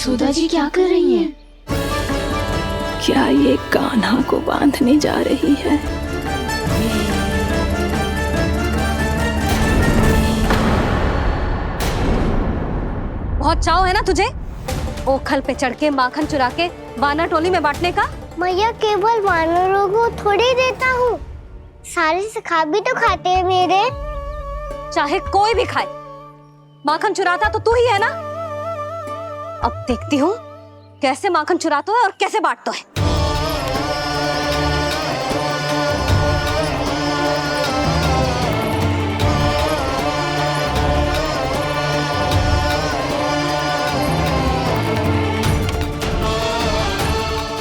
यशोदा जी क्या कर रही हैं? क्या ये कान्हा को बांधने जा रही है? बहुत चाव है ना तुझे ओखल पे चढ़ के माखन चुरा के वानर टोली में बांटने का? मैया केवल वानरों को थोड़ी देता हूँ, सारे सिखा भी तो खाते हैं मेरे। चाहे कोई भी खाए, माखन चुराता तो तू ही है ना। अब देखती हूँ कैसे माखन चुराता है और कैसे बांटता है।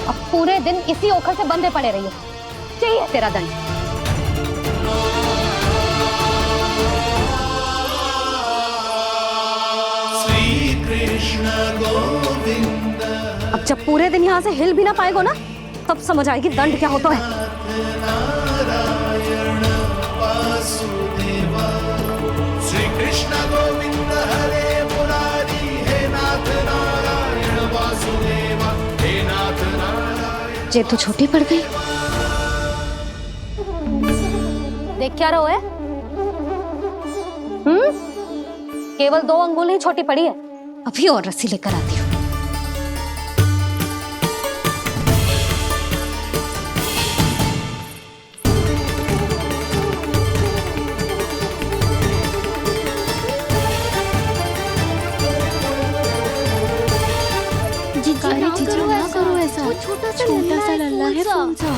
अब पूरे दिन इसी ओखल से बंधे पड़े रहिए, चाहिए तेरा दंड। अब जब पूरे दिन यहाँ से हिल भी ना पाएगो ना, तब समझ आएगी दंड क्या होता है। श्री कृष्ण गोविंद हरे मुरारी, हे नाथ नारायण वासुदेवा, हे नाथ नारायण। जे तो छोटी पड़ गई। देख क्या रहो है? केवल 2 अंगुल ही छोटी पड़ी है, अभी और रस्सी लेकर आती हूँ। जीजी ना करो ऐसा, छोटा सा लल्ला है कौन सा?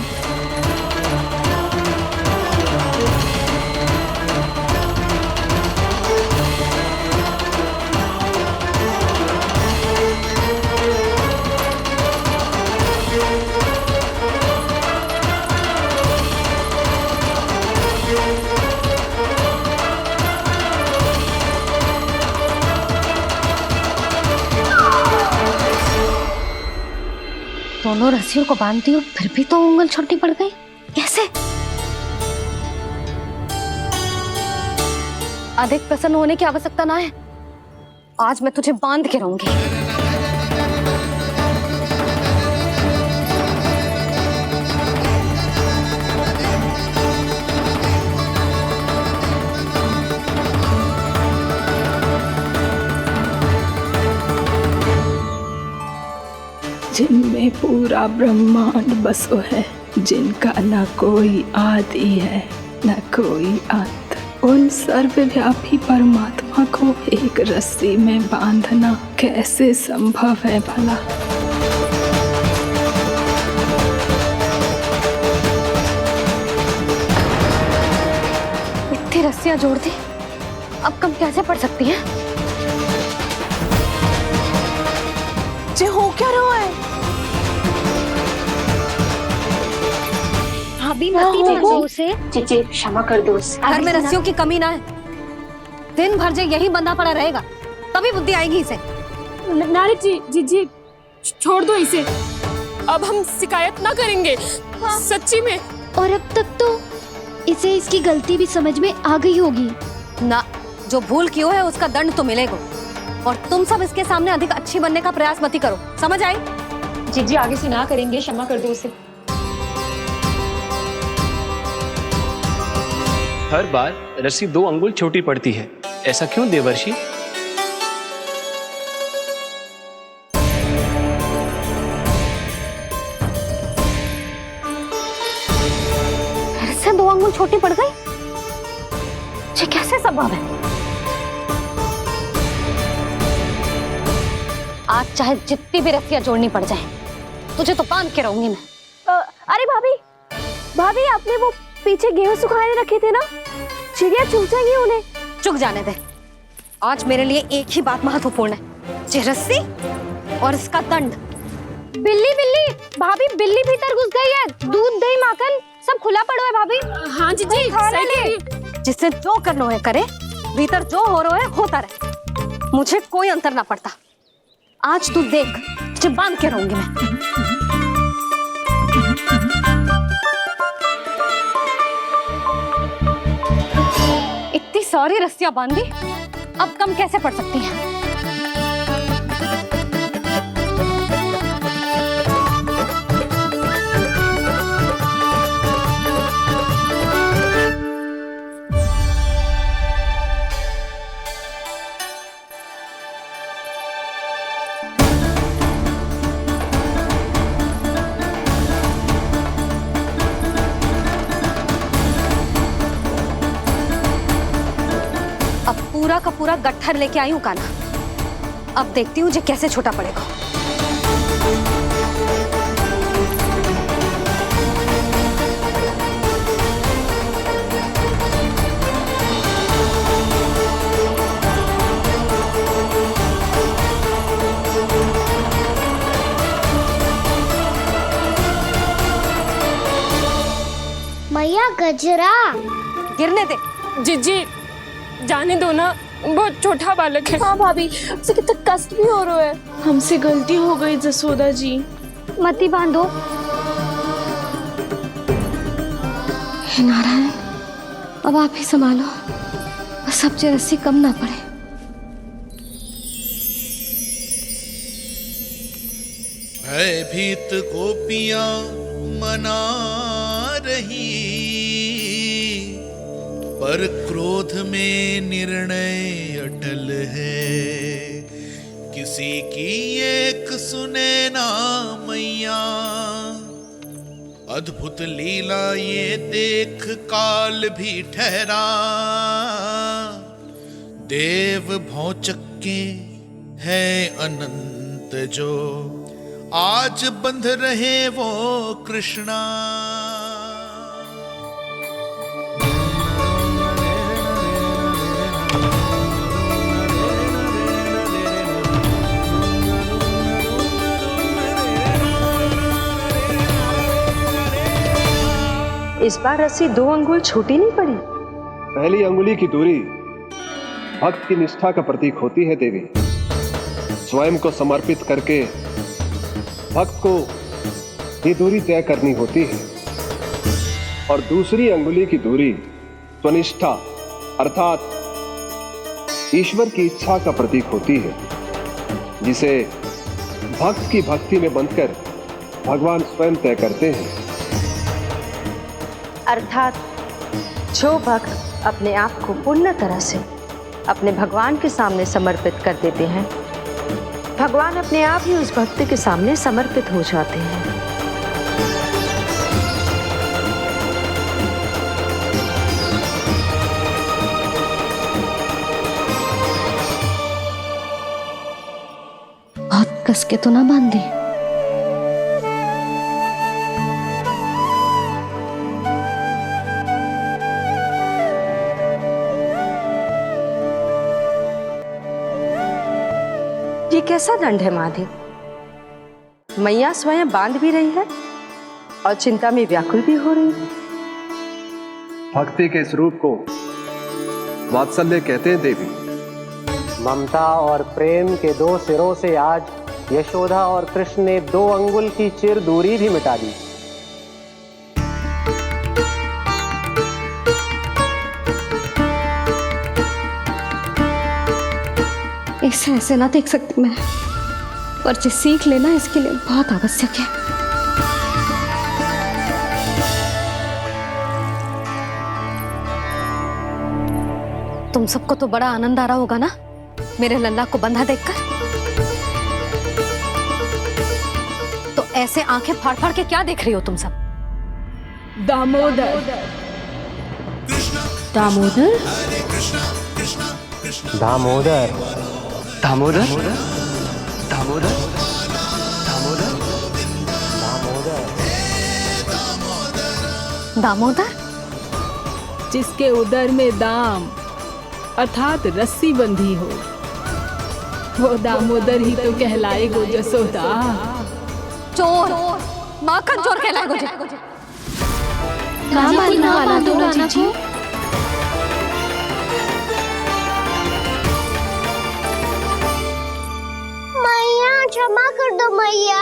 दोनों रस्सियों को बांधती हूँ, फिर भी तो उंगल छोटी पड़ गई। कैसे? अधिक प्रसन्न होने की आवश्यकता ना है, आज मैं तुझे बांध के रहूंगी। जिनमें पूरा ब्रह्मांड बसो है, जिनका न कोई आदि है न कोई अंत, उन सर्वव्यापी परमात्मा को एक रस्सी में बांधना कैसे संभव है भला? इतनी रस्सियां जोड़ दी, अब कम कैसे पड़ सकती हैं? जे हो क्या रहा है? भाभी मत उसे। चीची क्षमा कर दो उसे। घर में रस्सियों की कमी ना है, दिन भर जो यही बंधा पड़ा रहेगा तभी बुद्धि आएगी इसे। नारी जी छोड़ दो इसे, अब हम शिकायत ना करेंगे। सच्ची में। और अब तक तो इसे इसकी गलती भी समझ में आ गई होगी ना। जो भूल की है उसका दंड तो मिलेगा, और तुम सब इसके सामने अधिक अच्छी बनने का प्रयास मत ही करो, समझ आई? जीजी आगे से ना करेंगे, क्षमा कर दो उसे। हर बार रस्सी 2 अंगुल छोटी पड़ती है, ऐसा क्यों देवर्षि? फिर से 2 अंगुल छोटी पड़ गई? ये कैसे संभव है? आज चाहे जितनी भी रस्सियां जोड़नी पड़ जाए, तुझे तो बांध के रहूंगी मैं। अरे भाभी आपने वो पीछे गेहूं सुखाने रखे थे ना, चिड़िया चुग जाएंगी उन्हें। चुक जाने दे, आज मेरे लिए एक ही बात महत्वपूर्ण है, ये रस्सी और इसका दंड। बिल्ली भाभी, बिल्ली भीतर घुस गई है, दूध दही माखन सब खुला पड़ा है भाभी। हाँ जीजी सही कह रही है। जिससे जो करना है करे, भीतर जो हो रहा है होता रहे, मुझे कोई अंतर ना पड़ता। आज तू देख, तुझे बांध के रहूंगी मैं। इतनी सारी रस्सियां बांधी, अब कम कैसे पड़ सकती हैं? पूरा का पूरा गट्ठर लेके आई हूँ कान्हा। अब देखती हूँ जे कैसे छोटा पड़ेगा। मैया गजरा। गिरने दे। जीजी जाने दो ना, बहुत छोटा बालक है। हाँ भाभी, उसे कितना कष्ट भी हो रहा है। हमसे गलती हो गई जसोदा जी। मती बांधो। हे नारायण, अब आप ही संभालो, बस अब जे रस्सी कम ना पड़े। भयभीत गोपियां मना रही, पर क्रोध में निर्णय अटल है। किसी की एक सुने ना मैया, अद्भुत लीला ये देख काल भी ठहरा। देव भौचक्के है अनंत जो, आज बंध रहे वो कृष्णा। इस बार रस्सी 2 अंगुल छोटी नहीं पड़ी। पहली अंगुली की दूरी भक्त की निष्ठा का प्रतीक होती है देवी। स्वयं को समर्पित करके भक्त को ये दूरी तय करनी होती है। और दूसरी अंगुली की दूरी स्वनिष्ठा अर्थात ईश्वर की इच्छा का प्रतीक होती है, जिसे भक्त की भक्ति में बंधकर भगवान स्वयं तय करते हैं। अर्थात जो भक्त अपने आप को पूर्ण तरह से अपने भगवान के सामने समर्पित कर देते हैं, भगवान अपने आप ही उस भक्त के सामने समर्पित हो जाते हैं। बहुत कस के तो ना बांधी। ये कैसा दंड है माधे? मैया स्वयं बांध भी रही है और चिंता में व्याकुल भी हो रही है। भक्ति के इस रूप को वात्सल्य कहते हैं देवी। ममता और प्रेम के 2 सिरों से आज यशोदा और कृष्ण ने 2 अंगुल की चिर दूरी भी मिटा दी। ऐसे ऐसे ना देख सकती मैं, पर जो सीख लेना इसके लिए बहुत आवश्यक है। तुम सबको तो बड़ा आनंद आ रहा होगा ना मेरे लल्ला को बंधा देखकर। तो ऐसे आंखें फाड़ फाड़ के क्या देख रही हो तुम सब? दामोदर। दामोदर? दामोदर। दामोदर दामोदर दामोदर दामोदर, जिसके उदर में दाम अर्थात रस्सी बंधी हो, वो दामोदर ही तो कहलाएगो जसोदा। चोर, माखन चोर कहलाएगो जी। नाम बांधना वाला दो जीजी। मैया क्षमा कर दो मैया।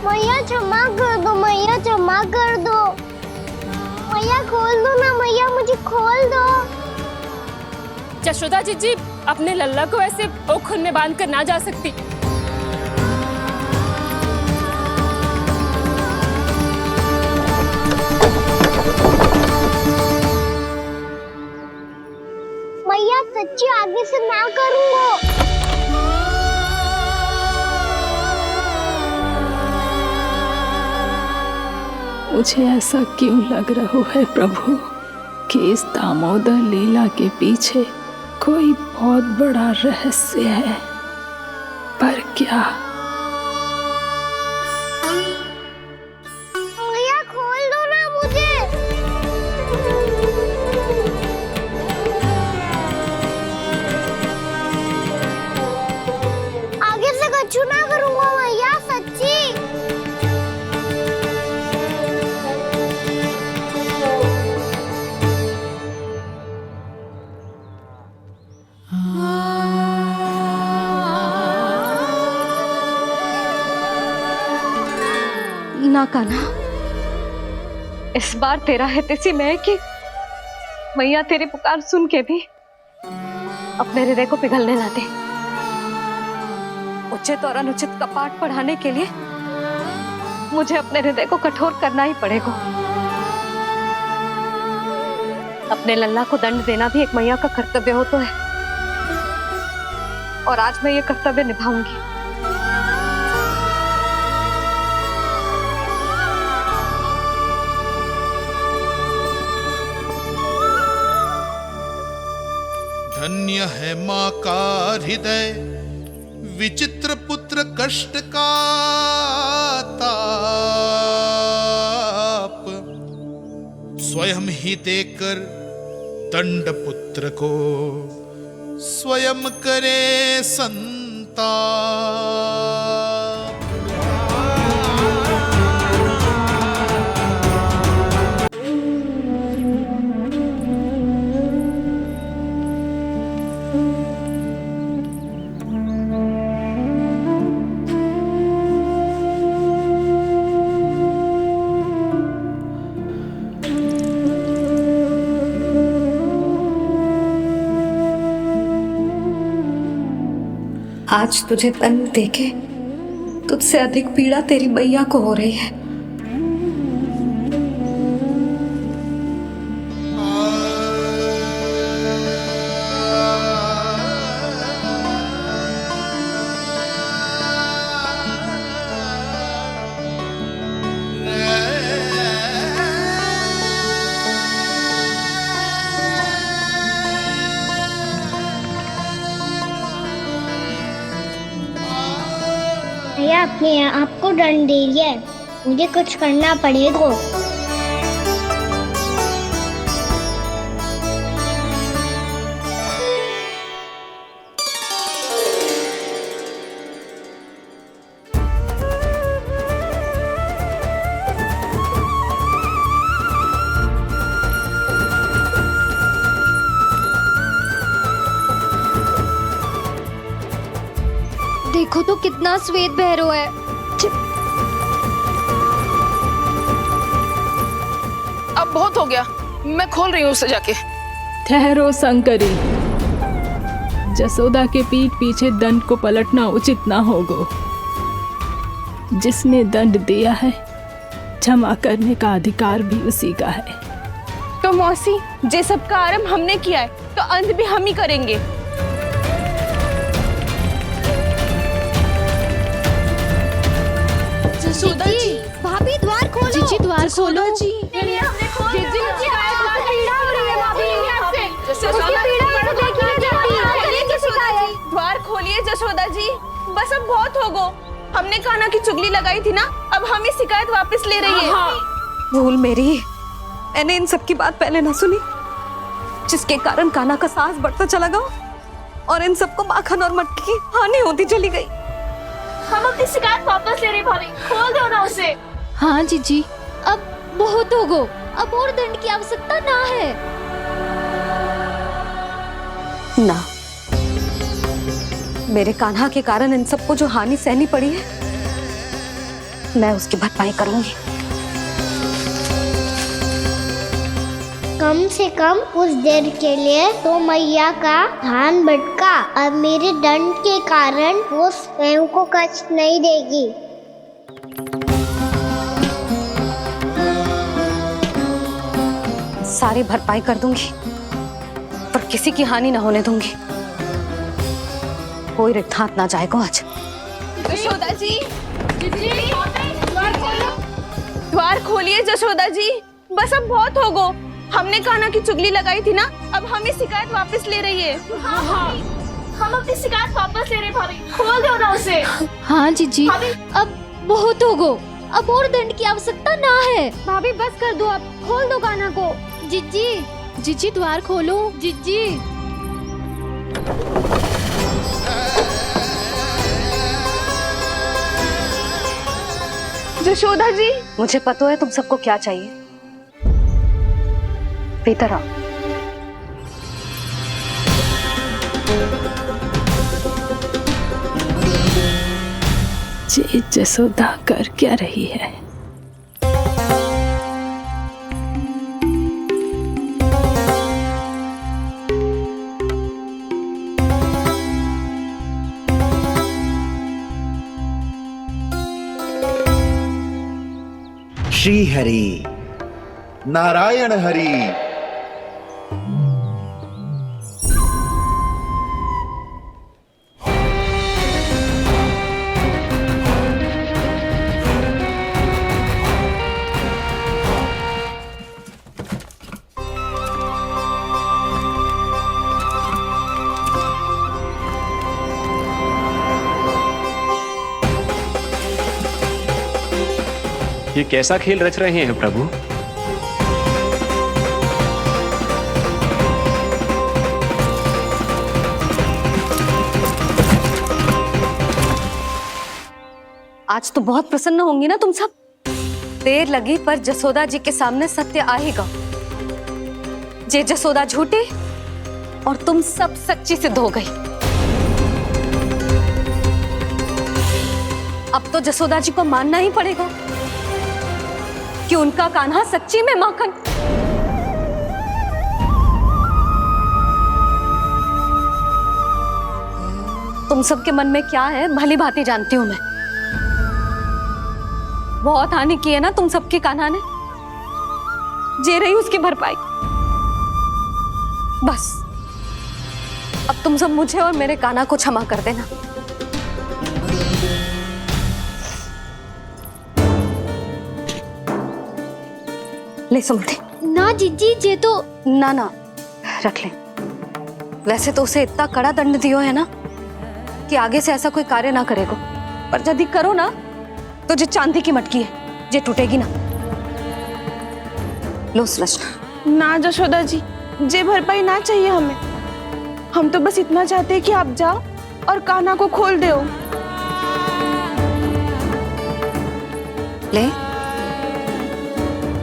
मैया क्षमा कर दो, मैया क्षमा कर दो। मैया खोल दो ना मैया, मुझे खोल दो। यशोदा जीजी अपने लल्ला को ऐसे ओखुन में बांध कर ना जा सकती। मैया सच्ची आगे से ना करूंगा। मुझे ऐसा क्यों लग रहा है प्रभु? कि इस दामोदर लीला के पीछे कोई बहुत बड़ा रहस्य है, पर क्या? मैया खोल दो ना मुझे। आगे से कछु ना करूंगा मैया, सच्ची। ना कान्हा, इस बार तेरा हित इसी में है कि मैया तेरी पुकार सुन के भी अपने हृदय को पिघलने ना दे। उचित और अनुचित का पाठ पढ़ाने के लिए मुझे अपने हृदय को कठोर करना ही पड़ेगा। अपने लल्ला को दंड देना भी एक मैया का कर्तव्य हो तो है, और आज मैं ये कर्तव्य निभाऊंगी। धन्य है माँ का हृदय, विचित्र पुत्र कष्ट का ताप, स्वयं ही देकर दंड पुत्र को स्वयं करे संताप। आज तुझे दंड देके तुझसे अधिक पीड़ा तेरी मैया को हो रही है। भैया अपने आप को दंड दे रही है, मुझे कुछ करना पड़ेगा। देखो तो कितना श्वेत भैरव है। अब बहुत हो गया, मैं खोल रही हूँ उसे जाके। ठहरो शंकरी, जसोदा के पीठ पीछे दंड को पलटना उचित ना होगा। जिसने दंड दिया है, क्षमा करने का अधिकार भी उसी का है। तो मौसी, जे सब का आरंभ हमने किया है तो अंत भी हम ही करेंगे। जसोदा जी, भाभी द्वार खोलो। जीजी द्वार खोलो। जी द्वार खोलिए जसोदा जी, बस अब बहुत हो गो। हमने कान्हा की चुगली लगाई थी ना, अब हम ये शिकायत वापस ले रही है। भूल मेरी, मैंने इन सब की बात पहले ना सुनी, जिसके कारण कान्हा का साहस बढ़ता चला गया और इन सबको माखन और मटकी की हानि होती चली गई। हम अपनी शिकायत वापस ले रहे भाभी, खोल दो ना उसे। हाँ जीजी, अब बहुत हो गो, अब और दंड की आवश्यकता ना है। ना, मेरे कान्हा के कारण इन सबको जो हानि सहनी पड़ी है, मैं उसकी भरपाई करूंगी। कम से कम कुछ देर के लिए तो मैया का ध्यान भटका और मेरे दंड के कारण वो स्वयं को कष्ट नहीं देगी। सारी भरपाई कर दूंगी, पर किसी की हानि ना होने दूंगी। कोई रिक्त हाथ ना जाएगा आज। जसोदा जी, द्वार खोलिए जसोदा जी, बस अब बहुत हो गो। हमने कान्हा की चुगली लगाई थी ना, अब हम ही शिकायत वापस ले रही है। हाँ, हम अपनी शिकायत वापस ले रहे भाभी, खोल दो ना उसे। हाँ जीजी, अब बहुत हो गो, अब और दंड की आवश्यकता ना है। भाभी बस कर दो, अब खोल दो कान्हा को। जीजी, जीजी द्वार खोलो। जीजी, यशोदा जी, मुझे पता है तुम सबको क्या चाहिए। भीतर आओ। जी जसोदा कर क्या रही है? श्री हरि नारायण हरि। ये कैसा खेल रच रहे हैं प्रभु? आज तो बहुत प्रसन्न होंगी ना तुम सब। देर लगी पर जसोदा जी के सामने सत्य आएगा। जे जसोदा झूठी और तुम सब सच्ची सिद्ध हो गई। अब तो जसोदा जी को मानना ही पड़ेगा कि उनका कान्हा सच्ची में माखन। तुम सबके मन में क्या है भली भांति जानती हूं मैं। बहुत हानि की है ना तुम सबके कान्हा ने, जे रही उसकी भरपाई। बस अब तुम सब मुझे और मेरे कान्हा को क्षमा कर देना। ले सुमति। ना जीजी, जे तो ना ना रख ले। वैसे तो उसे इतना कड़ा दंड दियो है ना कि आगे से ऐसा कोई कार्य ना करेगा, पर यदि करो ना तो जो चांदी की मटकी है जे टूटेगी ना। लो सुलझना। ना यशोदा जी, जे भरपाई ना चाहिए हमें। हम तो बस इतना चाहते हैं कि आप जाओ और कान्हा को खोल दो। ले,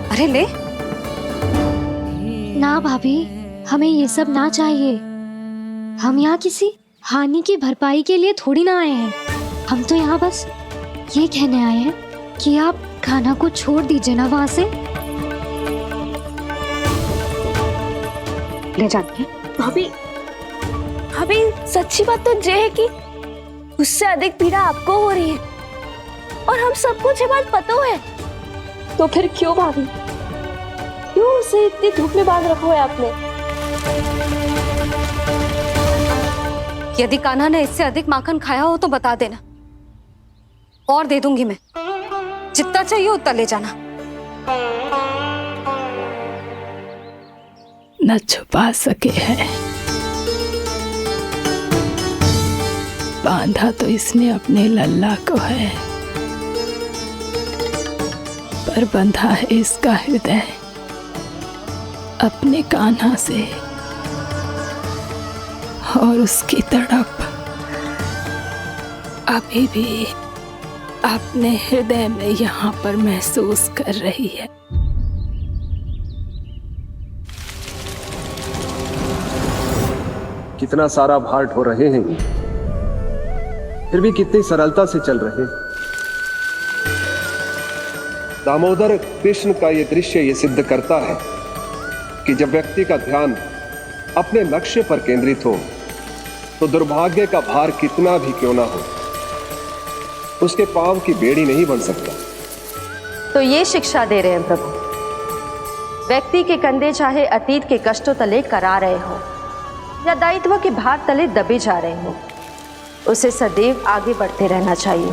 अरे ले। ना भाभी, हमें ये सब ना चाहिए। हम यहाँ किसी हानि की भरपाई के लिए थोड़ी ना आए हैं। हम तो यहाँ बस ये कहने आए हैं कि आप कान्हा को छोड़ दीजिए ना वहां से। ले जाइए। भाभी, भाभी सच्ची बात तो ये है कि उससे अधिक पीड़ा आपको हो रही है और हम सबको ये बात पता है। तो फिर क्यों भाभी, क्यों उसे इतनी धूप में बांध रखा है आपने? यदि कान्हा ने इससे अधिक माखन खाया हो तो बता देना, और दे दूंगी मैं। जितना चाहिए उतना ले जाना। न छुपा सके हैं। बांधा तो इसने अपने लल्ला को है, पर बंधा है इसका हृदय अपने कान्हा से, और उसकी तड़प अभी भी अपने हृदय में यहाँ पर महसूस कर रही है। कितना सारा भार ढो रहे हैं, फिर भी कितनी सरलता से चल रहे हैं। दामोदर कृष्ण का यह दृश्य ये सिद्ध करता है कि जब व्यक्ति का ध्यान अपने लक्ष्य पर केंद्रित हो तो दुर्भाग्य का भार कितना भी क्यों ना हो, उसके पांव की बेड़ी नहीं बन सकता। तो ये शिक्षा दे रहे हैं प्रभु। व्यक्ति के कंधे चाहे अतीत के कष्टों तले करा रहे हो या दायित्व के भार तले दबे जा रहे हो, उसे सदैव आगे बढ़ते रहना चाहिए।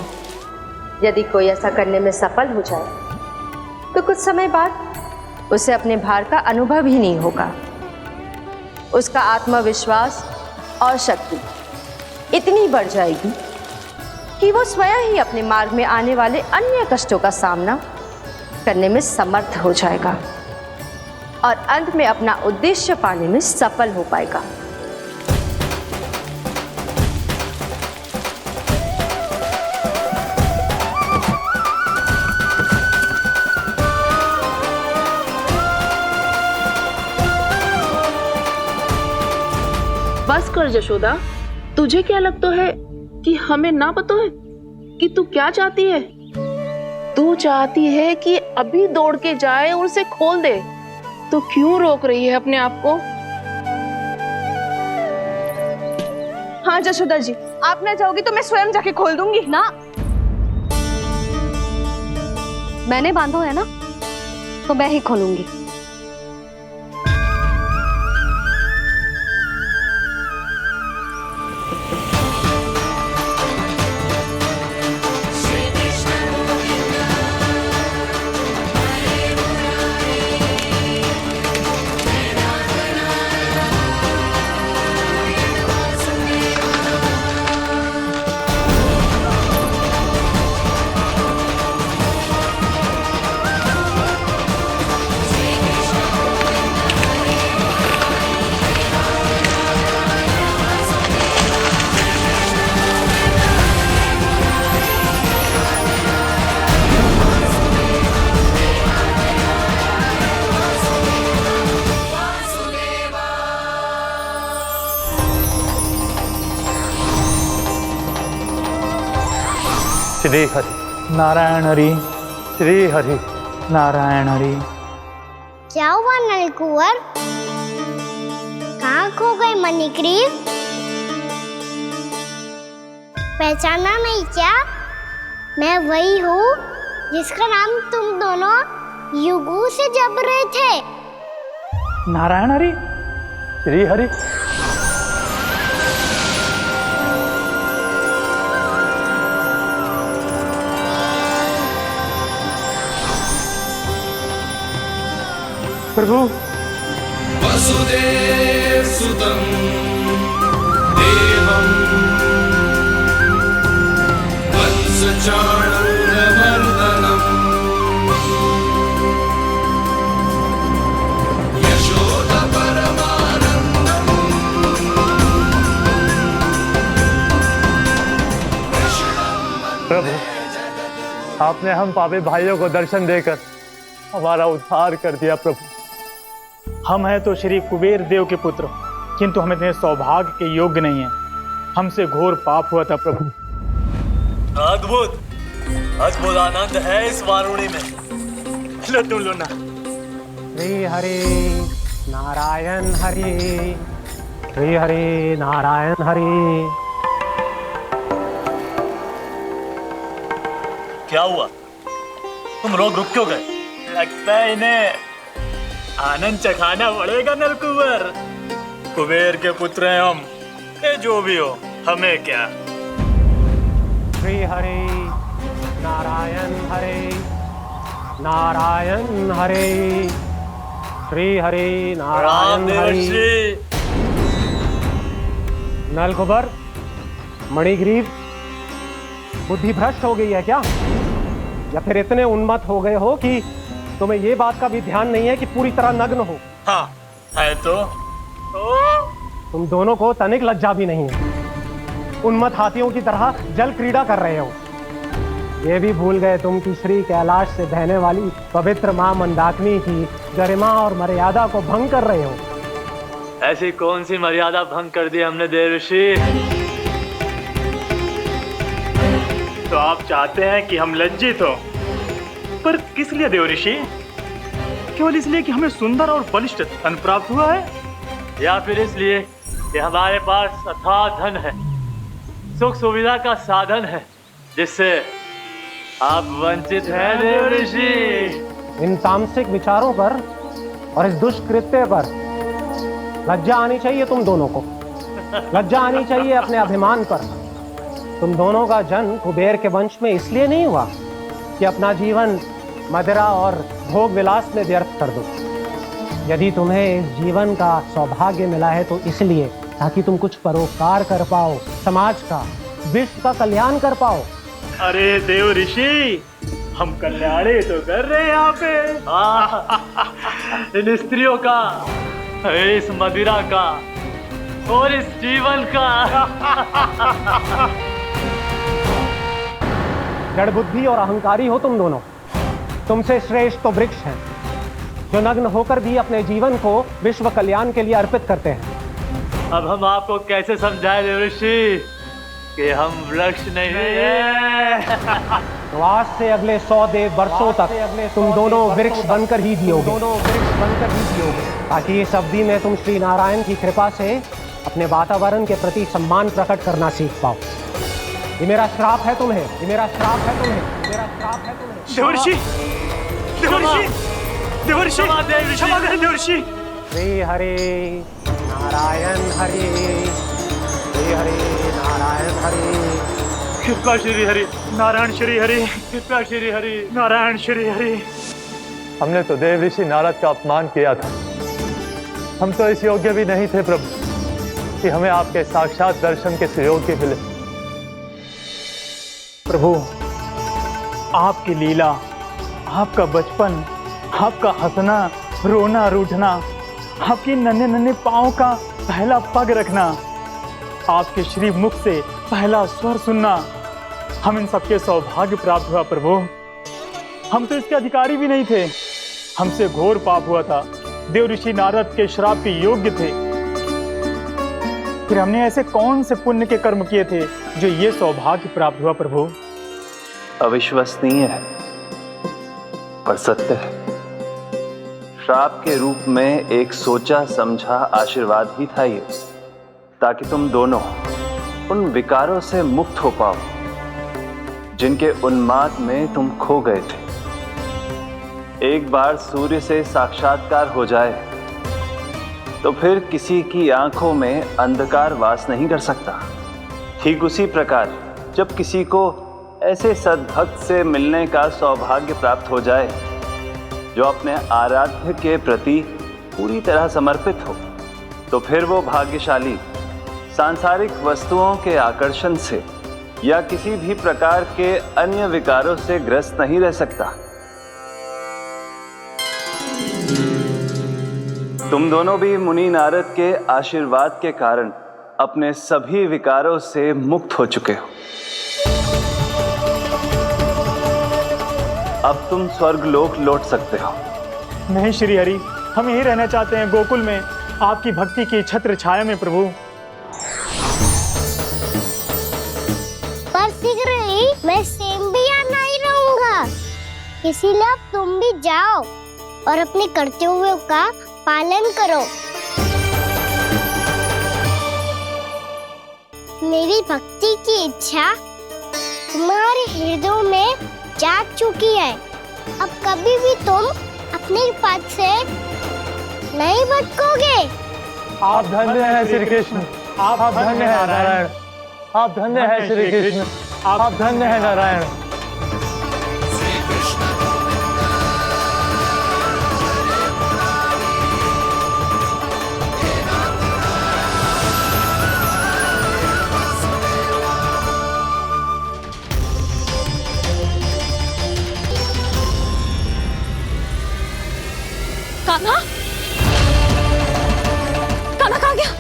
यदि कोई ऐसा करने में सफल हो जाए तो कुछ समय बाद उसे अपने भार का अनुभव ही नहीं होगा। उसका आत्मविश्वास और शक्ति इतनी बढ़ जाएगी कि वो स्वयं ही अपने मार्ग में आने वाले अन्य कष्टों का सामना करने में समर्थ हो जाएगा और अंत में अपना उद्देश्य पाने में सफल हो पाएगा। बस कर यशोदा, तुझे क्या लगता है कि हमें ना पता है कि तू क्या चाहती है? तू चाहती है कि अभी दौड़ के जाए और उसे खोल दे, तो क्यों रोक रही है अपने आप को? हाँ यशोदा जी, आप ना जाओगी तो मैं स्वयं जाके खोल दूंगी ना। मैंने बांधा है ना, तो मैं ही खोलूंगी। श्री हरि नारायण हरि, श्री हरि नारायण हरि। क्या हुआ नलकुंवर? कहाँ खो गए मणिग्रीव? पहचाना नहीं क्या? मैं वही हूँ जिसका नाम तुम दोनों युगों से जप रहे थे। नारायण हरि, श्री हरि। प्रभु, वसुदेव सुतं देवं वत्सचाणूरमर्दनम् यशोदा परमानन्दम् प्रभु, आपने हम पापी भाइयों को दर्शन देकर हमारा उद्धार कर दिया। प्रभु, हम हैं तो श्री कुबेर देव के पुत्र, किंतु हम इतने सौभाग्य के योग्य नहीं हैं। हमसे घोर पाप हुआ था प्रभु। अद्भुत अद्भुत आनंद है इस वारुणी में। लो तुम लो ना। श्री हरि नारायण हरि, श्री हरि नारायण हरि। क्या हुआ? तुम रोग रुक क्यों गए? लगता है इन्हें आनंद चखाना पड़ेगा नलकुंवर। कुबेर के पुत्र हैं हम, ये जो भी हो हमें क्या। श्री हरि नारायण हरि, नारायण हरि, श्री हरि नारायण हरि। नलकुंवर, मणिग्रीव, बुद्धि भ्रष्ट हो गई है क्या? या फिर इतने उन्मत्त हो गए हो कि तुम्हें ये बात का भी ध्यान नहीं है कि पूरी तरह नग्न हो? हाँ है तो तुम दोनों को तनिक लज्जा भी नहीं है। उन्मत्त हाथियों की तरह जल क्रीड़ा कर रहे हो। ये भी भूल गए तुम कि श्री कैलाश से बहने वाली पवित्र मां मंदाकिनी की गरिमा और मर्यादा को भंग कर रहे हो। ऐसी कौन सी मर्यादा भंग कर दी हमने देवर्षि? तो आप चाहते हैं कि हम लज्जित हो, पर किस लिए देवर्षि? केवल इसलिए कि हमें सुंदर और बलिष्ठ धन प्राप्त हुआ है, या फिर इसलिए कि हमारे पास अथाह धन है, सुख सुविधा का साधन है, जिससे आप वंचित हैं देवर्षि? इन तामसिक विचारों पर और इस दुष्कृत्य पर लज्जा आनी चाहिए तुम दोनों को। लज्जा आनी चाहिए अपने अभिमान पर। तुम दोनों का जन्म कुबेर के वंश में इसलिए नहीं हुआ कि अपना जीवन मदिरा और भोग विलास में व्यर्थ कर दो। यदि तुम्हें इस जीवन का सौभाग्य मिला है तो इसलिए ताकि तुम कुछ परोपकार कर पाओ, समाज का, विश्व का कल्याण कर पाओ। अरे देव ऋषि, हम कल्याणी तो कर रहे हैं यहाँ पे। इन स्त्रियों का, इस मदिरा का और इस जीवन का। जड़ बुद्धि और अहंकारी हो तुम दोनों। तुमसे श्रेष्ठ तो वृक्ष हैं जो नग्न होकर भी अपने जीवन को विश्व कल्याण के लिए अर्पित करते हैं। अब हम आपको कैसे समझाएं देव ऋषि कि हम वृक्ष नहीं हैं। तो आज से अगले 100 वर्षों तक तुम दोनों वृक्ष बनकर ही जियोगे, ताकि इस अवधि में तुम श्री नारायण की कृपा से अपने वातावरण के प्रति सम्मान प्रकट करना सीख पाओ। ये मेरा श्राप है तुम्हें, ये मेरा श्राप है तुम्हें, मेरा श्राप है तुम्हें। देवर्षि, देवर्षि, देवर्षि, क्षमा करें देवर्षि। श्री हरि नारायण हरि, श्री हरि नारायण हरि। कृपा श्री हरि नारायण श्री हरि, कृपा श्री हरि नारायण श्री हरि। हमने तो देव ऋषि नारद का अपमान किया था। हम तो इस योग्य भी नहीं थे प्रभु कि हमें आपके साक्षात दर्शन के सुयोग्य मिले। प्रभु, आपकी लीला, आपका बचपन, आपका हंसना, रोना, रूठना, आपकी नन्हे नन्हे पाँव का पहला पग रखना, आपके श्री मुख से पहला स्वर सुनना, हम इन सबके सौभाग्य प्राप्त हुआ प्रभु। हम तो इसके अधिकारी भी नहीं थे। हमसे घोर पाप हुआ था, देव ऋषि नारद के श्राप के योग्य थे। फिर हमने ऐसे कौन से पुण्य के कर्म किए थे जो ये सौभाग्य प्राप्त हुआ प्रभु? अविश्वसनीय है पर सत्य है। श्राप के रूप में एक सोचा समझा आशीर्वाद ही था ये, ताकि तुम दोनों उन विकारों से मुक्त हो पाओ जिनके उन्माद में तुम खो गए थे। एक बार सूर्य से साक्षात्कार हो जाए तो फिर किसी की आंखों में अंधकार वास नहीं कर सकता। ठीक उसी प्रकार जब किसी को ऐसे सद्भक्त से मिलने का सौभाग्य प्राप्त हो जाए जो अपने आराध्य के प्रति पूरी तरह समर्पित हो, तो फिर वो भाग्यशाली सांसारिक वस्तुओं के आकर्षण से या किसी भी प्रकार के अन्य विकारों से ग्रस्त नहीं रह सकता। तुम दोनों भी मुनि नारद के आशीर्वाद के कारण अपने सभी विकारों से मुक्त हो चुके हो। अब तुम स्वर्गलोक लौट सकते हो। नहीं श्री हरि, हम यहीं रहना चाहते हैं, गोकुल में, आपकी भक्ति की छत्र छाया में प्रभु। पर शीघ्र ही मैं सेम्बिया नहीं रहूंगा, इसीलिए अब तुम भी जाओ और अपने कर्तव्यों का पालन करो। मेरी भक्ति की इच्छा तुम्हारे हृदय में जाग चुकी है। अब कभी भी तुम अपने पद से नहीं भटकोगे। आप धन्य हैं श्री कृष्ण, आप धन्य हैं नारायण, आप धन्य हैं श्री कृष्ण, आप धन्य हैं नारायण। कान्हा, कान्हा कहाँ गया?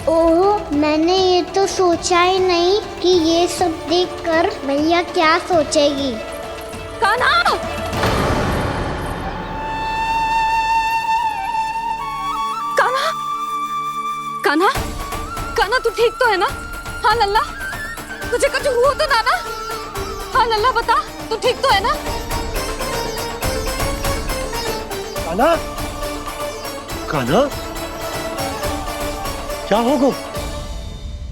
ओह, मैंने ये तो सोचा ही नहीं कि ये सब देखकर भैया क्या सोचेगी। कान्हा! कान्हा! कान्हा! कान्हा तू ठीक तो है ना? हाँ लल्ला, तुझे कुछ हुआ तो ना? हाँ लल्ला बता, तू ठीक तो है ना? कान्हा, कान्हा, क्या होगा?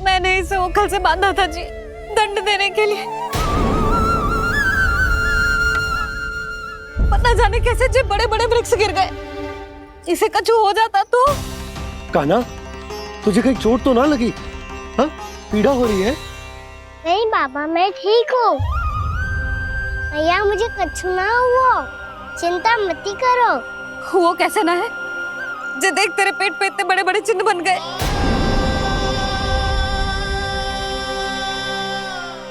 मैंने इसे ओखल से बांधा था जी, दंड देने के लिए। पता जाने कैसे जी बड़े बड़े वृक्ष गिर गए। इसे कुछ हो जाता तो? कान्हा, तुझे कहीं चोट तो ना लगी? हाँ, पीड़ा हो रही है? नहीं बाबा, मैं ठीक हूँ। भैया मुझे कुछ ना हुआ, चिंता मत करो। वो कैसे ना है? जे देख तेरे पेट पे इतने बड़े बड़े चिन्ह बन गए।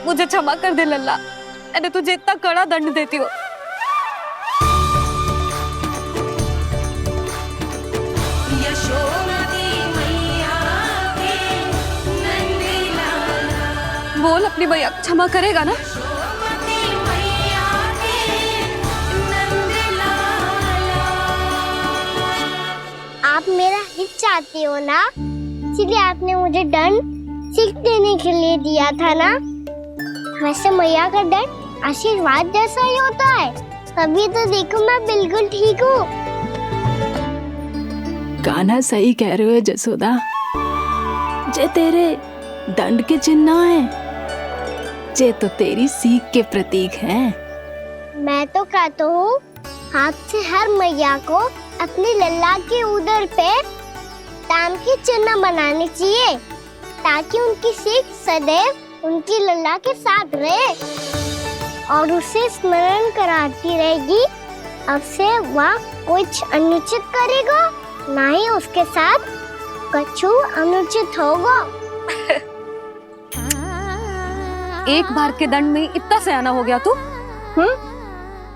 मुझे क्षमा कर दे लल्ला, मैंने तुझे इतना कड़ा दंड देती हो। बोल अपनी भैया क्षमा करेगा ना? आप मेरा हित चाहते हो ना, इसलिए आपने मुझे दंड सीख देने के लिए दिया था ना। वैसे मैया का दंड आशीर्वाद जैसा ही होता है, तभी तो देखो मैं बिल्कुल ठीक हूँ। गाना सही कह रहे हो जसोदा, जे तेरे दंड के चिन्ह है, जे तो तेरी सीख के प्रतीक हैं। मैं तो कहता हूँ हाथ से हर मैया को अपनी लल्ला के उदर पे ताम के चिन्ह बनाने चाहिए, ताकि उनकी सीख सदैव उनकी लल्ला के साथ रहे और उसे स्मरण कराती रहेगी। अब से वह कुछ अनुचित करेगा, ना ही उसके साथ कछु अनुचित होगा। एक बार के दंड में इतना सयाना हो गया तू?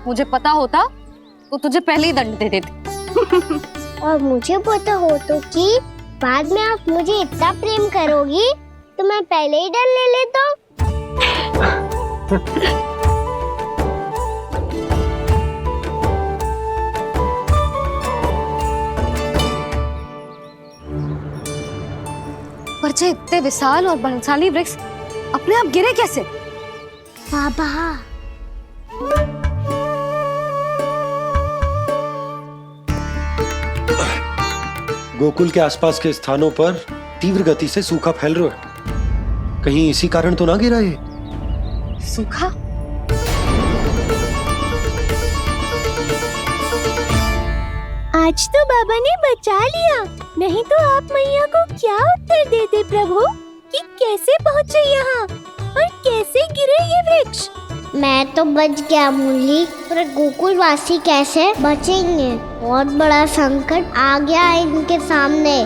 मुझे पता होता तो तुझे पहले ही दंड दे देती। और मुझे पता हो तो कि बाद में आप मुझे इतना प्रेम करोगी तो मैं पहले ही दंड ले लेता हूँ। पर जे इतने विशाल और बलशाली वृक्ष अपने आप गिरे कैसे? बाबा, गोकुल के आसपास के स्थानों पर तीव्र गति से सूखा फैल रहा है। कहीं इसी कारण तो ना गिरा ये? सूखा? आज तो बाबा ने बचा लिया, नहीं तो आप मैया को क्या उत्तर देते प्रभु कि कैसे पहुँचे यहाँ और कैसे गिरे ये वृक्ष? मैं तो बच गया मुरली, पर गोकुल वासी कैसे बचेंगे? बहुत बड़ा संकट आ गया है इनके सामने।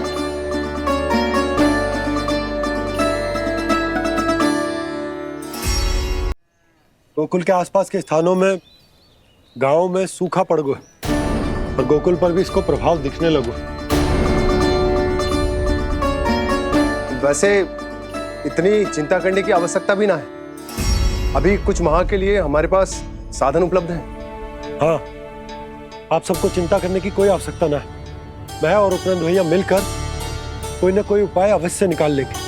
गोकुल के आसपास के स्थानों में, गांवों में सूखा पड़ गया और गोकुल पर भी इसको प्रभाव दिखने लगा। वैसे इतनी चिंता करने की आवश्यकता भी ना है। अभी कुछ माह के लिए हमारे पास साधन उपलब्ध है। हाँ, आप सबको चिंता करने की कोई आवश्यकता ना है। मैं और उपनंद भैया मिलकर कोई ना कोई उपाय अवश्य निकाल लेंगे।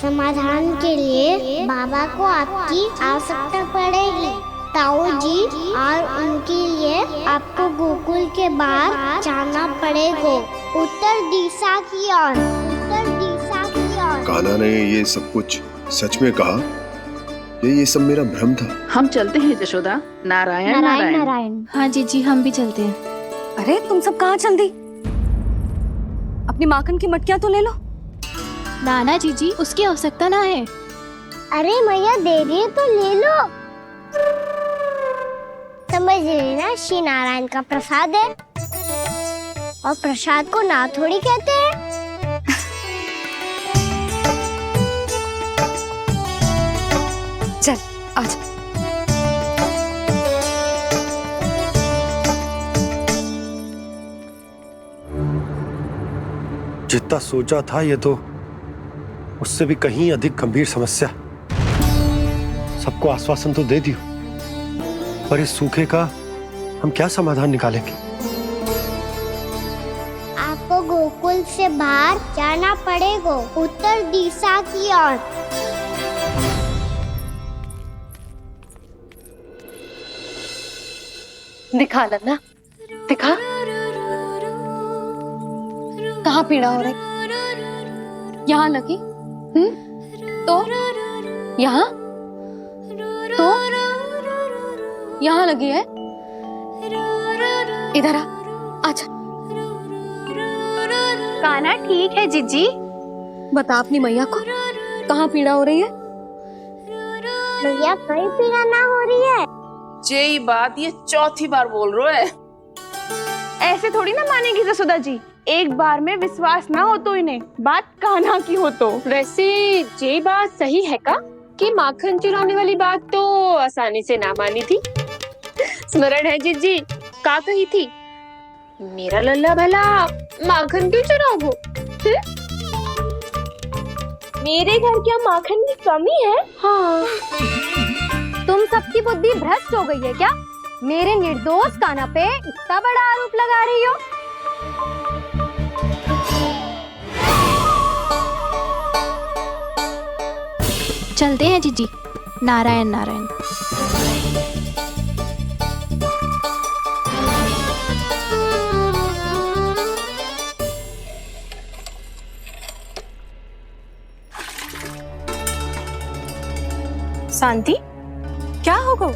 समाधान के लिए बाबा को आपकी आवश्यकता पड़ेगी। ताऊ जी और उनके लिए आपको गोकुल के बाहर जाना पड़ेगा, उत्तर दिशा की ओर। उत्तर दिशा की ओर। कान्हा ने ये सब कुछ सच में कहा? ये सब मेरा भ्रम था? हम चलते हैं जशोदा। नारायण नारायण नारायण। हाँ जीजी, हम भी चलते हैं। अरे तुम सब कहाँ चल दी? अपनी माखन की मटकियाँ तो ले लो। नाना जीजी, उसकी आवश्यकता ना है। अरे मैया दे रही है तो ले लो। समझ लेना, श्री नारायण का प्रसाद है और प्रसाद को ना थोड़ी कहते हैं। चल आजा। जितना सोचा था ये तो उससे भी कहीं अधिक गंभीर समस्या। सबको आश्वासन तो दे दियो, पर इस सूखे का हम क्या समाधान निकालेंगे? आपको गोकुल से बाहर जाना पड़ेगा, उत्तर दिशा की ओर। दिखा लल्ला, दिखा। कहाँ पीड़ा हो रही? यहाँ लगी? तो यहाँ? तो यहाँ लगी है? इधर आ, आजा। कान्हा ठीक है जीजी। बता अपनी मैया को कहाँ पीड़ा हो रही है? मैया कोई पीड़ा ना हो रही है। यही बात ये चौथी बार बोल रहे है। ऐसे थोड़ी ना मानेगी जसोदा जी। एक बार में विश्वास ना हो तो इन्हें, बात कान्हा की हो तो। वैसे ये बात सही है का कि माखन चुराने वाली बात तो आसानी से ना मानी थी। स्मरण है जीजी का कही थी, मेरा लल्ला भला माखन क्यों चुराओगो? मेरे घर क्या माखन की कमी है? हाँ। तुम सबकी बुद्धि भ्रष्ट हो गई है क्या? मेरे निर्दोष कान्हा पे इतना बड़ा आरोप लगा रही हो? चलते हैं जीजी। नारायण नारायण। शांति, क्या हो गो?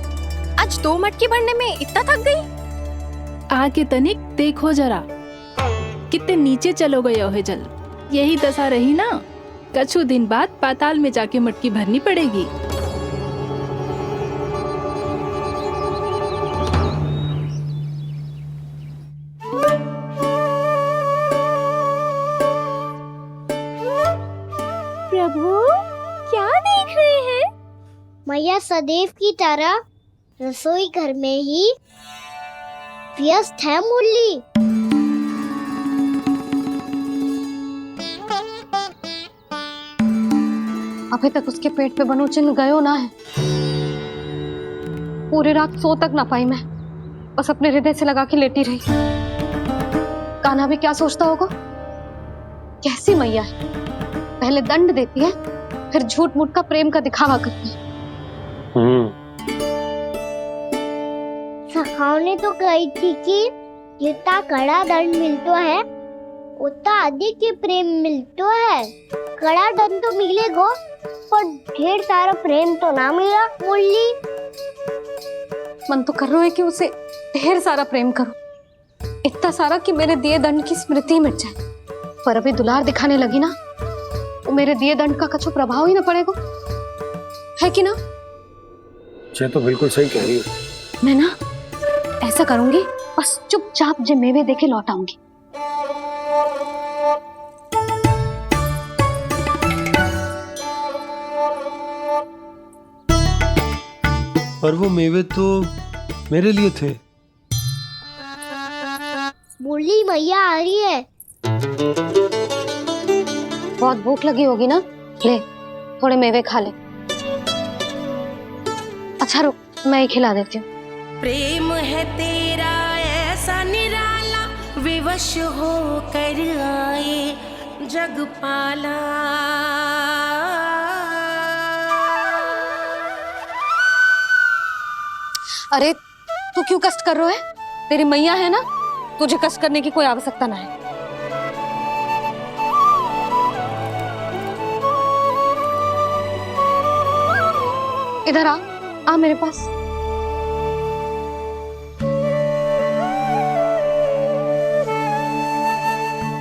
आज 2 मटकी भरने में इतना थक गई? आके तनिक देखो जरा, कितने नीचे चलो गए हो जल। यही दशा रही ना, कछु दिन बाद पाताल में जाके मटकी भरनी पड़ेगी। प्रभु क्या देख रहे हैं? मैया सदैव की तरह रसोई घर में ही व्यस्त है मुरली। अभी तक उसके पेट पे बनो चिन्ह गयो ना है। पूरी रात सो तक ना पाई मैं, बस अपने हृदय से लगा के लेटी रही। कान्हा भी क्या सोचता होगा, कैसी मैया है, पहले दंड देती है फिर झूठ मूठ का प्रेम का दिखावा करती है। सखाओं तो कही थी कि जितना कड़ा दंड मिलता है उतना अधिक ही प्रेम मिलता है। कड़ा दंड तो मिलेगा पर ढेर सारा प्रेम तो ना मिला मुरली। मन तो कर रहा है कि उसे ढेर सारा प्रेम करो, इतना सारा कि मेरे दिए दंड की स्मृति मिट जाए। पर अभी दुलार दिखाने लगी ना, वो मेरे दिए दंड का कछु प्रभाव ही ना पड़ेगा, है कि ना? ये तो बिल्कुल सही कह रही हो। मैं ना ऐसा करूंगी, बस चुपचाप जे मेवे देखे लौट आऊंगी। पर वो मेवे तो मेरे लिए थे। मुरली मैया आ रही है। बहुत भूख लगी होगी ना, ले थोड़े मेवे खा ले। अच्छा रुक, मैं ही खिला देती हूँ। प्रेम है तेरा ऐसा निराला, विवश हो कर आए जग पाला। अरे तू क्यों कष्ट कर रहा है? तेरी मैया है ना, तुझे कष्ट करने की कोई आवश्यकता ना है। इधर आ मेरे पास।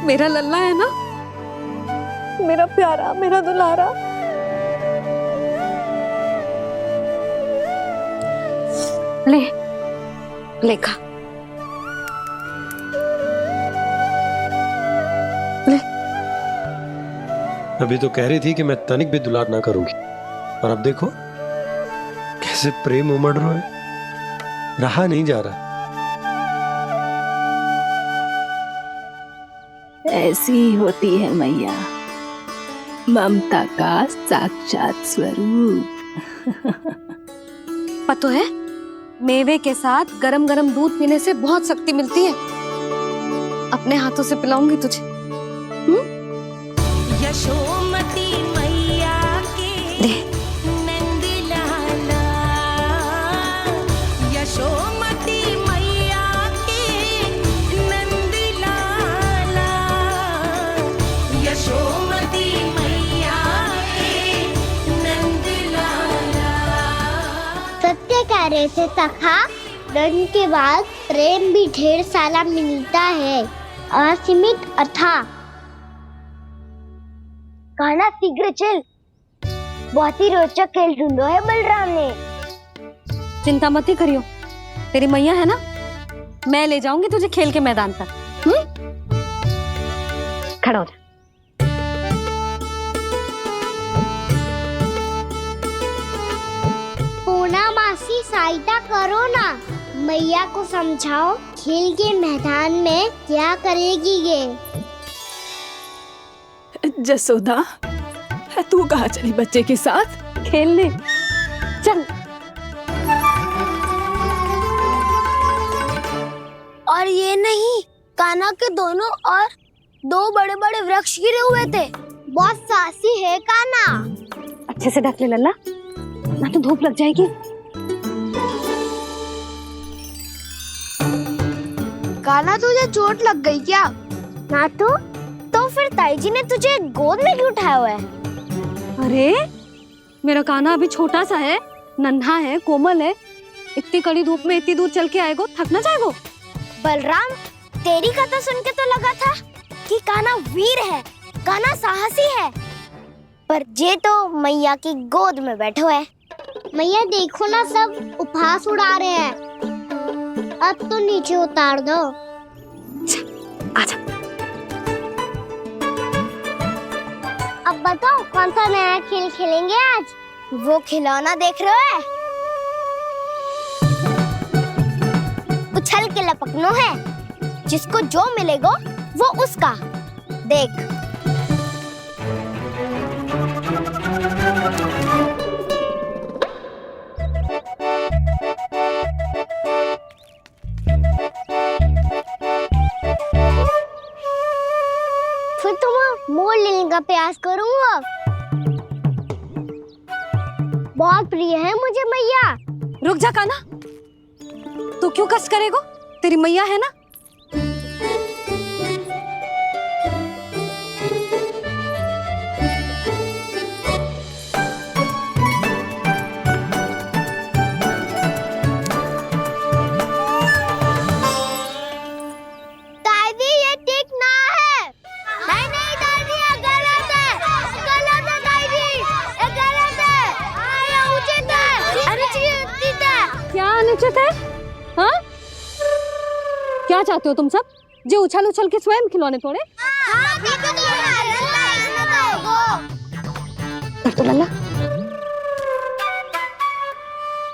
मेरा लल्ला है ना, मेरा प्यारा, मेरा दुलारा। ले ले खा, ले। अभी तो कह रही थी कि मैं तनिक भी दुलार ना करूंगी, और अब देखो कैसे प्रेम उमड़ रहा है, रहा नहीं जा रहा। ऐसी ही होती है मैया, ममता का साक्षात स्वरूप। पता है, मेवे के साथ गरम गरम दूध पीने से बहुत शक्ति मिलती है। अपने हाथों से पिलाऊंगी तुझे। यशोमती मैया के नंद लाला, यशोमती मैया के नंद लाला, यशोमती मैया के नंद लाला। सत्य कह रहे थे सखा, दंड के बाद प्रेम भी ढेर सारा मिलता है, असीमित अथाह। कान्हा शीघ्र चल, बहुत ही रोचक खेल ढूंढो है बलराम ने। चिंता मत ही करियो, तेरी मैया है ना, मैं ले जाऊंगी तुझे खेल के मैदान तक। खड़ा हो जा। पूना मासी सहायता करो ना, मैया को समझाओ खेल के मैदान में क्या करेगी ये। जसोदा, तू कहाँ चली बच्चे के साथ खेलने? चल। और ये नहीं, कान्हा के दोनों और 2 बड़े-बड़े वृक्ष गिरे हुए थे। बहुत साहसी है कान्हा। अच्छे से ढक ले लल्ला, ना तो धूप लग जाएगी। कान्हा तुझे चोट लग गई क्या? ना तो फिर ताई जी ने तुझे गोद में क्यों उठाया हुआ है? अरे मेरा कान्हा अभी छोटा सा है, नन्हा है, कोमल है। इतनी कड़ी धूप में इतनी दूर चल के आएगो, थक ना जाएगो। बलराम, तेरी कथा सुन के तो लगा था कि कान्हा वीर है, कान्हा साहसी है, पर ये तो मैया की गोद में बैठो है। मैया देखो ना, सब उपहास उड़ा रहे हैं। अब तो नीचे उतार दो। आजा। अब बताओ कौन सा नया खेल खेलेंगे आज? वो खिलौना देख रहे हो? उछल के लपकनो है, जिसको जो मिलेगा वो उसका। देख। फिर तुम मोड़ लेने का प्रयास करूंगा। बहुत प्रिय है मुझे मैया। रुक जा कान्हा, तू क्यों कष्ट करेगो? तेरी मैया है ना। दादी, ये ठीक ना है। नहीं दादी, ये गलत है। गलत है दादी, ये गलत है। ये उचित है, अनुचित है। क्या अनुचित है? हाँ? क्या चाहते हो तुम सब? जो उछल उछल के स्वयं खिलौने तोड़े? तो लल्ला,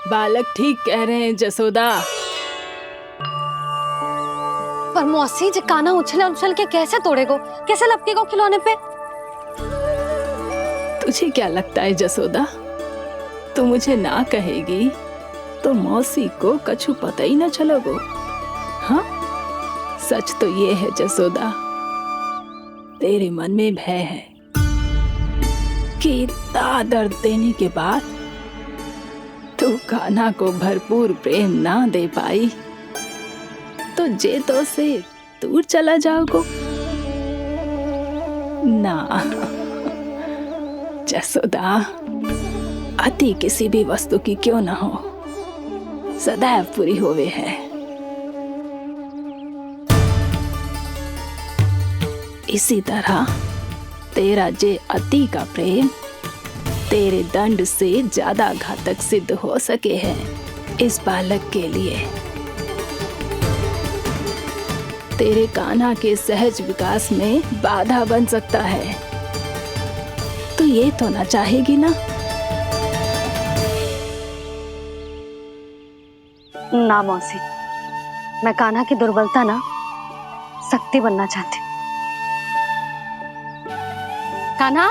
बालक ठीक कह रहे हैं जसोदा। पर मौसी, जे कान्हा उछल उछल के कैसे तोड़ेगो, कैसे लपकेगो खिलौने पे? तुझे क्या लगता है जसोदा, तू मुझे ना कहेगी तो मौसी को कछु पता ही न चलोगो। हाँ, सच तो ये है जसोदा, तेरे मन में भय है कि इतना दर्द देने के बाद तू कान्हा को भरपूर प्रेम ना दे पाई तो जे तो से दूर चला जाओगो ना। जसोदा, अति किसी भी वस्तु की क्यों ना हो, सदैव पूरी होवे है। इसी तरह तेरा जे अति का प्रेम तेरे दंड से ज्यादा घातक सिद्ध हो सके है इस बालक के लिए। तेरे कान्हा के सहज विकास में बाधा बन सकता है। तो ये तो ना चाहेगी ना? ना मौसी, मैं कान्हा की दुर्बलता ना शक्ति बनना चाहती। कान्हा,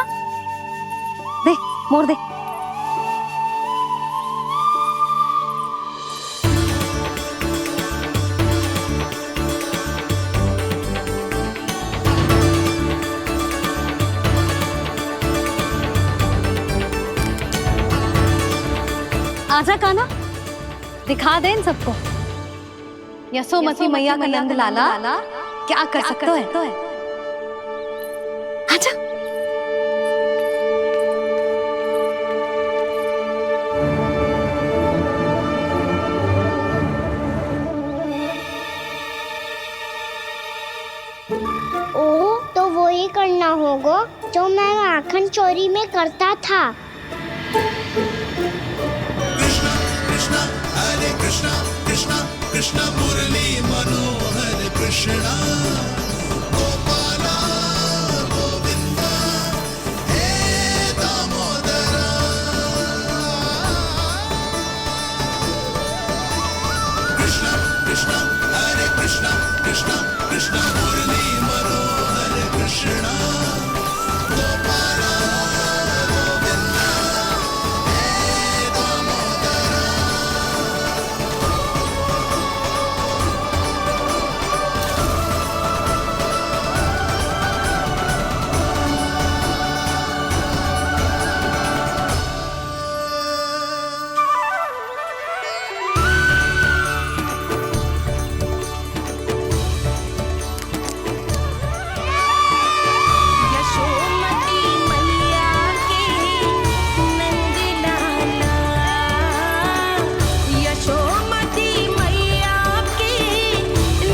दे, मोड़ दे। आजा कान्हा, दिखा दे इन सबको यशोमती मैया का नंद लाला क्या कर सकता है। आजा। ओ, तो वो ही करना होगा जो मैं माखन चोरी में करता था। कृष्णा कृष्णा कृष्ण मुरली मनोहर कृष्णा गोपाला गोविंदा हे दामोदरा कृष्ण कृष्ण हरे कृष्ण कृष्ण कृष्ण मुरली मनोहर कृष्णा गोपाला गोविंदा हे दामोदरा यशोमती मैया के नंद लाला यशोमती मैया के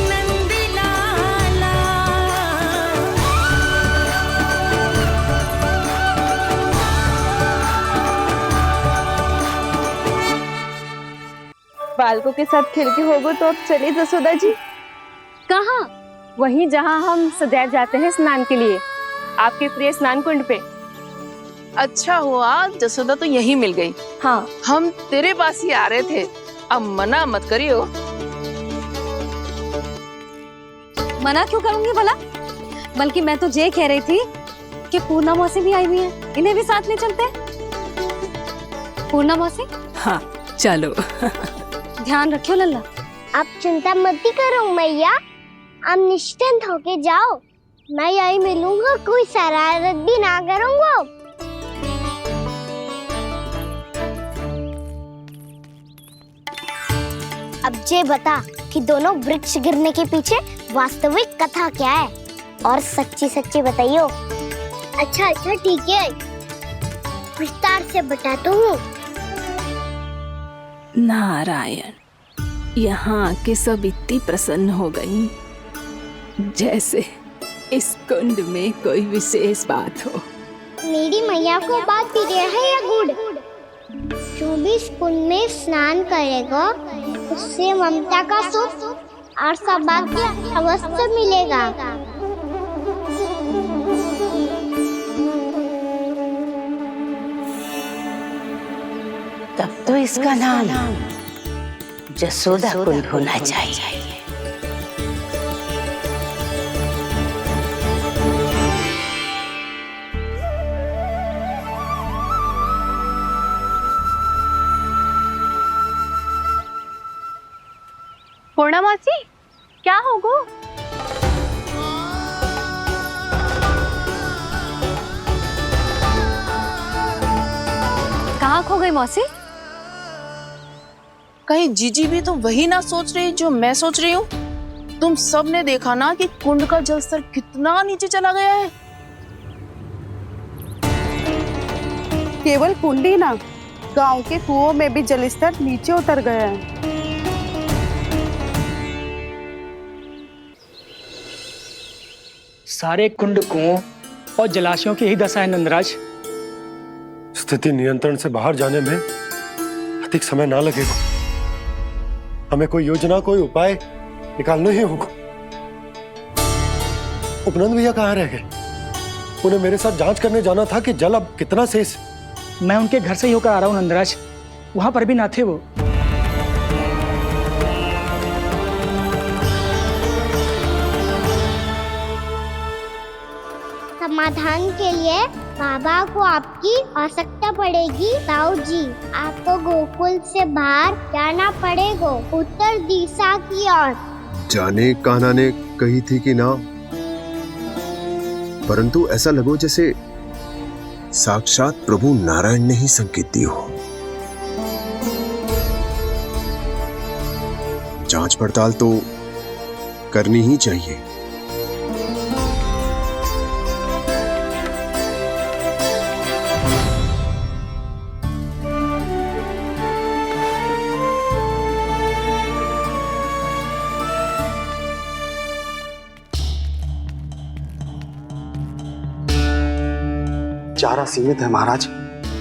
नंद लाला बालकों के साथ खेल के होगो तो अब चलिए जसोदा जी। कहाँ? वहीं जहाँ हम सदैव जाते हैं स्नान के लिए, आपके प्रिय स्नान कुंड पे। अच्छा हुआ जसोदा तो यहीं मिल गई। हाँ, हम तेरे पास ही आ रहे थे, अब मना मत करियो। मना क्यों करूंगी भला? बल्कि मैं तो ये कह रही थी कि पूर्णा मौसी भी आई हुई है, इन्हें भी साथ ले चलते हैं। पूर्णा मौसी, हाँ चलो। ध्यान रखियो लल्ला। आप चिंता मत करो मैया, आप निश्चिंत होके जाओ, मैं यही मिलूंगा, कोई शरारत भी ना करूंगा। अब ये बता कि दोनों वृक्ष गिरने के पीछे वास्तविक कथा क्या है, और सच्ची सच्ची बताइयो। अच्छा अच्छा ठीक है, विस्तार से बताता हूँ। नारायण, यहाँ के सब इतनी प्रसन्न हो गई जैसे इस कुंड में कोई विशेष बात हो। मेरी मैया को बात प्रिय है या गुड़? जो भी इस कुंड में स्नान करेगा उससे ममता का सुख और सौभाग्य अवश्य मिलेगा। तब तो इसका नाम जसोदा कुंड होना चाहिए। पूर्णा मौसी, क्या होगो? कहाँ खो गई मौसी? कहीं जीजी भी तो वही ना सोच रही जो मैं सोच रही हूँ? तुम सब ने देखा ना कि कुंड का जलस्तर कितना नीचे चला गया है। केवल कुंड ही ना, गांव के कुओं में भी जलस्तर नीचे उतर गया है। सारे कुंड कुओं और जलाशयों की ही दशा है नंदराज। स्थिति नियंत्रण से बाहर जाने में अधिक समय ना लगेगा। हमें कोई योजना, कोई उपाय निकालना ही होगा। उपनंद भैया कहाँ रह गए? उन्हें मेरे साथ जांच करने जाना था कि जल अब कितना शेष। मैं उनके घर से ही होकर आ रहा हूँ नंदराज, वहां पर भी ना थे वो। समाधान के लिए बाबा को आपकी आवश्यकता पड़ेगी। ताऊ जी, आपको गोकुल से बाहर जाना पड़ेगा, उत्तर दिशा की ओर। जाने कान्हा ने कही थी कि ना, परंतु ऐसा लगो जैसे साक्षात प्रभु नारायण ने ही संकेत दी हो। जांच पड़ताल तो करनी ही चाहिए। चारा सीमित है महाराज,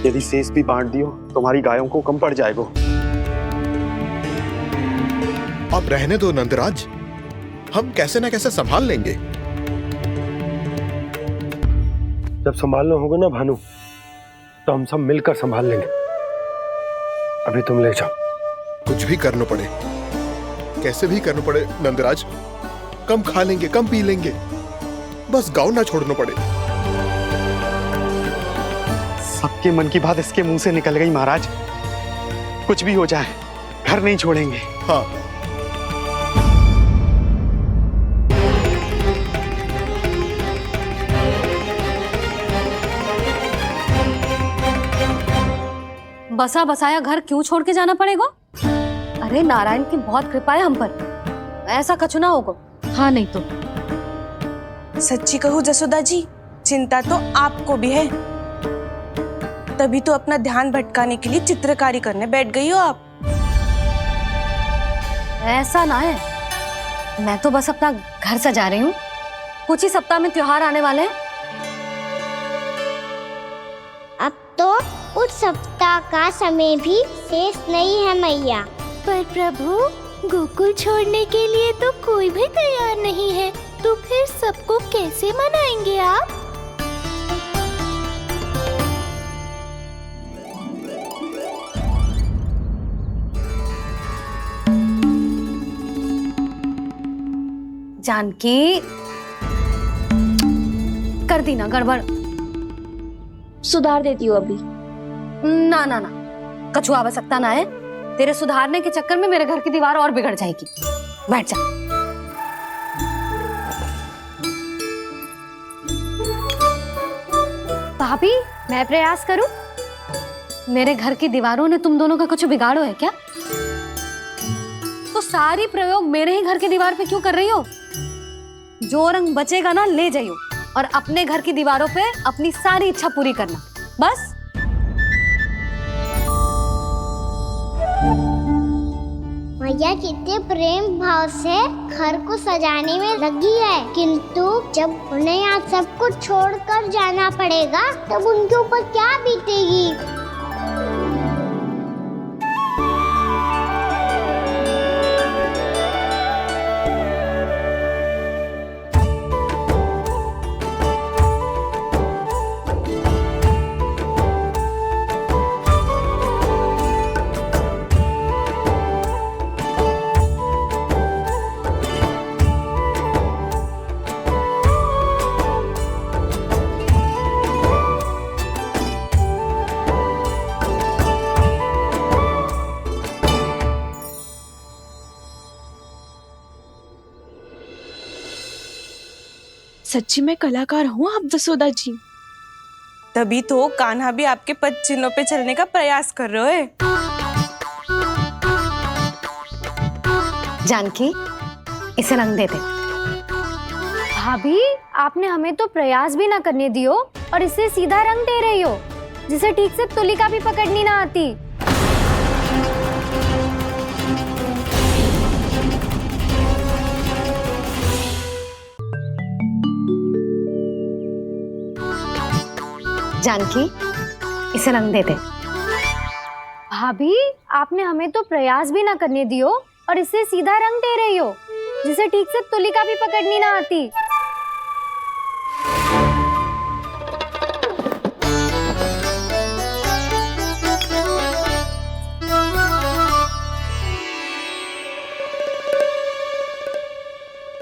यदि शेष भी बांट दियो तो हमारी गायों को कम पड़ जाएगा। आप रहने दो नंदराज, हम कैसे ना कैसे संभाल लेंगे। जब संभालना होगा ना भानु, तो हम सब मिलकर संभाल लेंगे। अभी तुम ले जाओ। कुछ भी करना पड़े, कैसे भी करना पड़े नंदराज, कम खा लेंगे, कम पी लेंगे, बस गांव ना छोड़ना पड़े। सबके मन की बात इसके मुंह से निकल गई महाराज। कुछ भी हो जाए, घर नहीं छोड़ेंगे। हाँ। बसा बसाया घर क्यों छोड़ के जाना पड़ेगा? अरे नारायण की बहुत कृपा है हम पर, ऐसा कछु ना होगा। हाँ नहीं तो सच्ची कहूँ जसोदा जी, चिंता तो आपको भी है, तभी तो अपना ध्यान भटकाने के लिए चित्रकारी करने बैठ गई हो आप। ऐसा ना है, मैं तो बस अपना घर सजा रही हूँ। कुछ ही सप्ताह में त्योहार आने वाले हैं। अब तो उस सप्ताह का समय भी शेष नहीं है मैया। पर प्रभु, गोकुल छोड़ने के लिए तो कोई भी तैयार नहीं है, तो फिर सबको कैसे मनाएंगे आप? जानकी, कर दी ना गड़बड़। सुधार देती हूँ अभी। ना ना ना, कछु आवश्यकता ना है। तेरे सुधारने के चक्कर में मेरे घर की दीवार और बिगड़ जाएगी। बैठ जा। भाभी, मैं प्रयास करूं? मेरे घर की दीवारों ने तुम दोनों का कुछ बिगाड़ो है क्या? तो सारी प्रयोग मेरे ही घर की दीवार पे क्यों कर रही हो? जो रंग बचेगा ना ले जाइयो, और अपने घर की दीवारों पे अपनी सारी इच्छा पूरी करना, बस। मैया कितने प्रेम भाव से घर को सजाने में लगी है, किंतु जब उन्हें यहाँ सब कुछ छोड़कर जाना पड़ेगा तब उनके ऊपर क्या बीतेगी। सच्ची में कलाकार हूँ आप जसोदा जी, तभी तो कान्हा भी आपके पद चिन्हों पे चलने का प्रयास कर रहे है। जानकी, इसे रंग दे दे। भाभी, आपने हमें तो प्रयास भी ना करने दियो और इसे सीधा रंग दे रही हो, जिसे ठीक से तुलिका भी पकड़नी ना आती। जानकी, इसे रंग दे दे। भाभी, आपने हमें तो प्रयास भी ना करने दियो और इसे सीधा रंग दे रही हो, जिसे ठीक से तुलिका भी पकड़नी ना आती।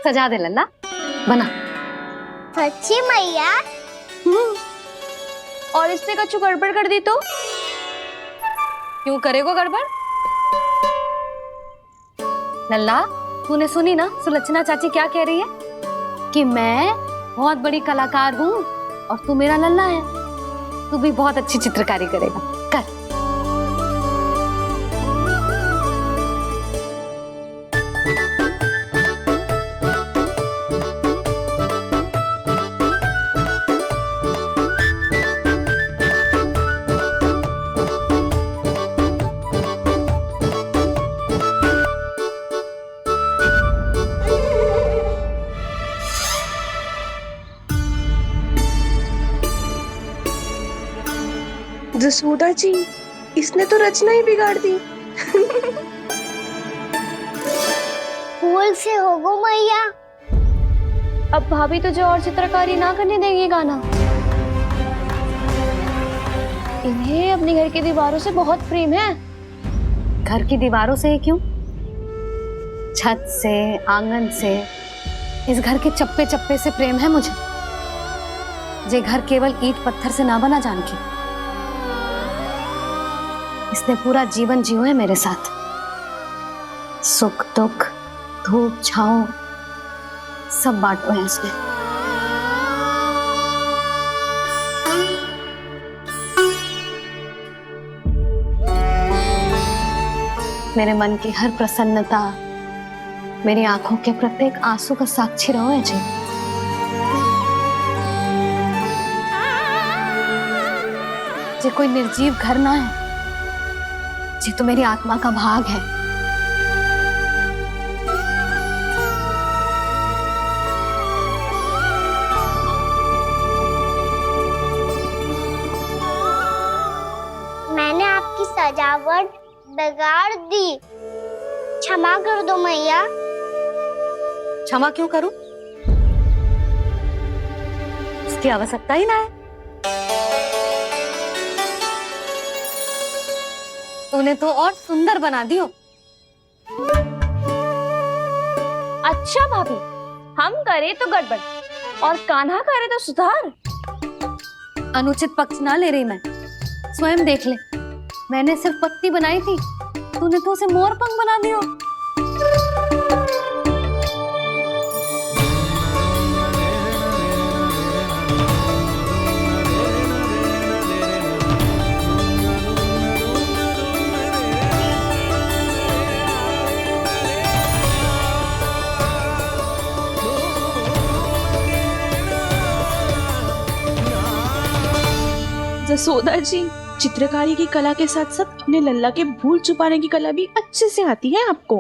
सजा दे लल्ला, बना। सच्ची मैया? और इसने कछु गड़बड़ कर दी तो? क्यों करेगो गड़बड़? लल्ला, तूने सुनी ना सुलक्षणा चाची क्या कह रही है? कि मैं बहुत बड़ी कलाकार हूँ और तू मेरा लल्ला है, तू भी बहुत अच्छी चित्रकारी करेगा। कर। जसोदा जी, इसने तो रचना ही बिगाड़ दी। भूल से हो गो मैया। अब भाभी तुझे और चित्रकारी ना करने देंगी गाना। इन्हें अपने घर की दीवारों से बहुत प्रेम है। घर की दीवारों से क्यों, छत से, आंगन से, इस घर के चप्पे चप्पे से प्रेम है मुझे। जे घर केवल ईंट पत्थर से ना बना जानकी, इसने पूरा जीवन जियो है मेरे साथ। सुख दुख, धूप छांव सब बांटो है इसने। मेरे मन की हर प्रसन्नता, मेरी आंखों के प्रत्येक आंसू का साक्षी रहो है जी। जे कोई निर्जीव घर ना है, जे तो मेरी आत्मा का भाग है। मैंने आपकी सजावट बिगाड़ दी, क्षमा कर दो मैया। क्षमा क्यों करूं? इसकी आवश्यकता ही ना है। तूने तो और सुंदर बना दियो। अच्छा भाभी, हम करे तो गड़बड़ और कान्हा करे तो सुधार। अनुचित पक्ष ना ले रही मैं, स्वयं देख ले। मैंने सिर्फ पत्ती बनाई थी, तूने तो उसे मोर पंख बना दियो। जसोदा जी, चित्रकारी की कला के साथ साथ अपने लल्ला के भूल छुपाने की कला भी अच्छे से आती है आपको।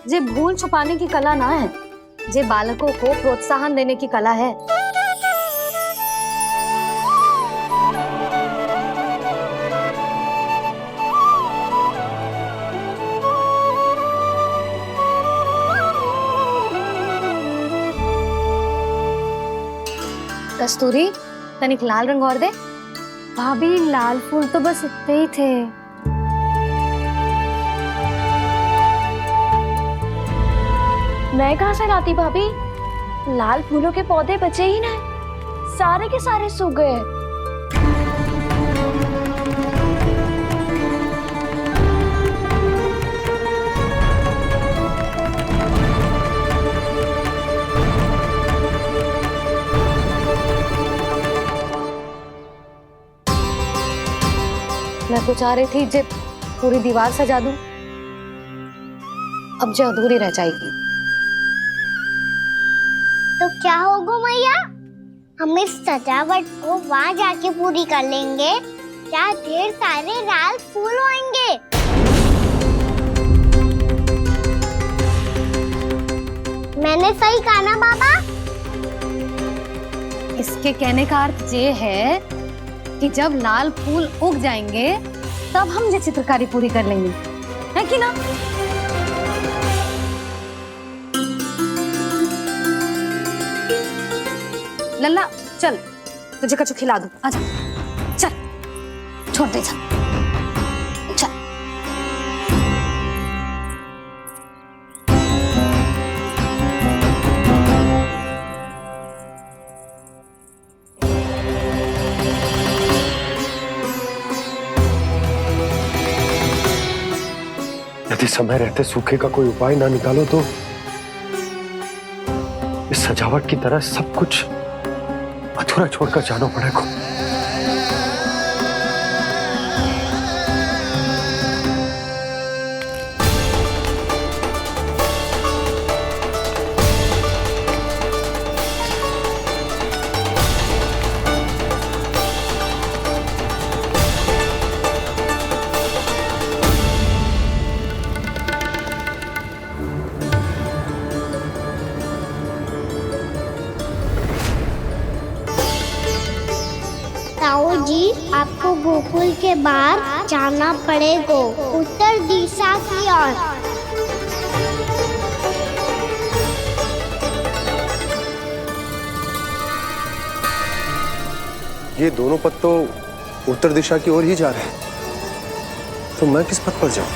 जे भूल छुपाने की कला ना है, जे बालकों को प्रोत्साहन देने की कला है। कस्तूरी, तनिक लाल रंग और दे। भाभी, लाल फूल तो बस इतने ही थे। मैं कहाँ से लाती भाभी? लाल फूलों के पौधे बचे ही ना, सारे के सारे सूख गए। मैं तो चाह रही थी जब पूरी दीवार सजा दूं, अब जो अधूरी रह जाएगी। तो क्या होगा मैया, हम इस सजावट को वहाँ जाके पूरी कर लेंगे, जहाँ ढेर सारे लाल फूल होंगे। मैंने सही कहा ना बाबा? इसके कहने का अर्थ ये है कि जब लाल फूल उग जाएंगे तब हम ये चित्रकारी पूरी कर लेंगे, है कि ना? लल्ला चल, तुझे कछु खिला दूं, आजा, चल, छोड़ दे, चल। यदि समय रहते सूखे का कोई उपाय ना निकालो तो इस सजावट की तरह सब कुछ अधूरा छोड़कर जाना पड़ेगा। ताऊ जी, आपको गोकुल के बाहर जाना पड़ेगा, उत्तर दिशा की ओर। ये दोनों पथ तो उत्तर दिशा की ओर ही जा रहे हैं, तो मैं किस पथ पर जाऊं?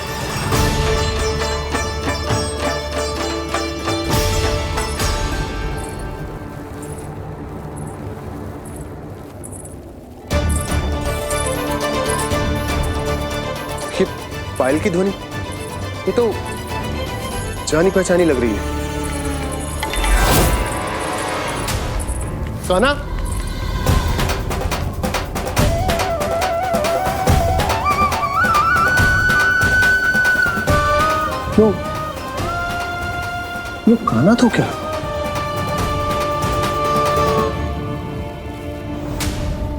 ये पायल की ध्वनि, ये तो जानी पहचानी लग रही है। कान्हा, ये कान्हा तो क्या?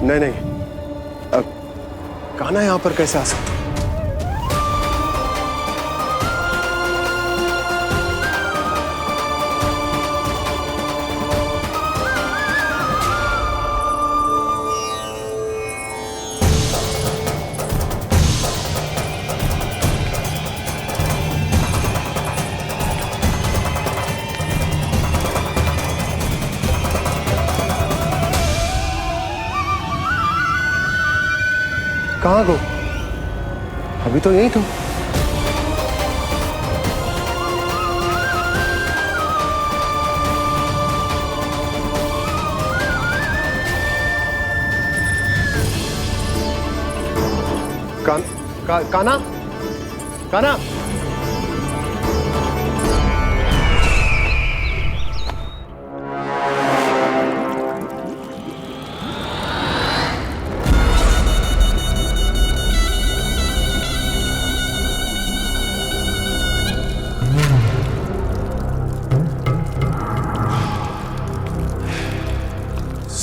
नहीं, अब कान्हा यहां पर कैसे आ सकता? कहाँ गो? अभी तो यही तो। कान्हा, कान्हा,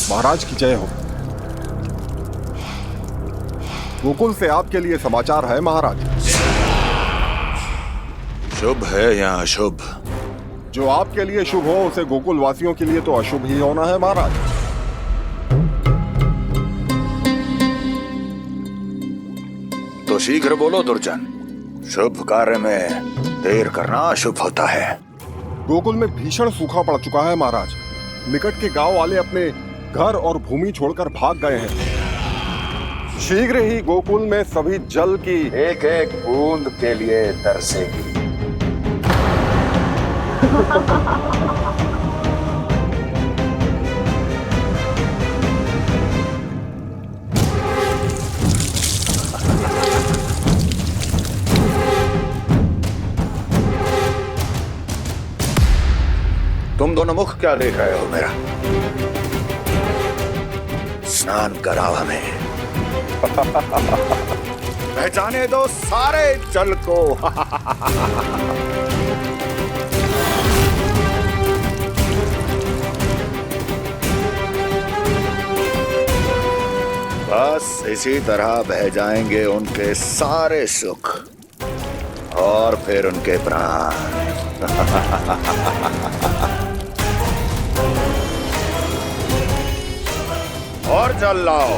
महाराज की जय हो। गोकुल से आपके लिए समाचार है महाराज। शुभ है या अशुभ? जो आपके लिए शुभ हो उसे गोकुल वासियों के लिए तो अशुभ ही होना है महाराज। तो शीघ्र बोलो दुर्जन, शुभ कार्य में देर करना अशुभ होता है। गोकुल में भीषण सूखा पड़ चुका है महाराज। निकट के गांव वाले अपने घर और भूमि छोड़कर भाग गए हैं। शीघ्र ही गोकुल में सभी जल की एक एक बूंद के लिए तरसेगी। तुम दोनों मुख क्या देख रहे हो मेरा? स्नान कराओ हमें। पहचाने दो सारे जल को। बस इसी तरह बह जाएंगे उनके सारे सुख और फिर उनके प्राण। और जल लाओ।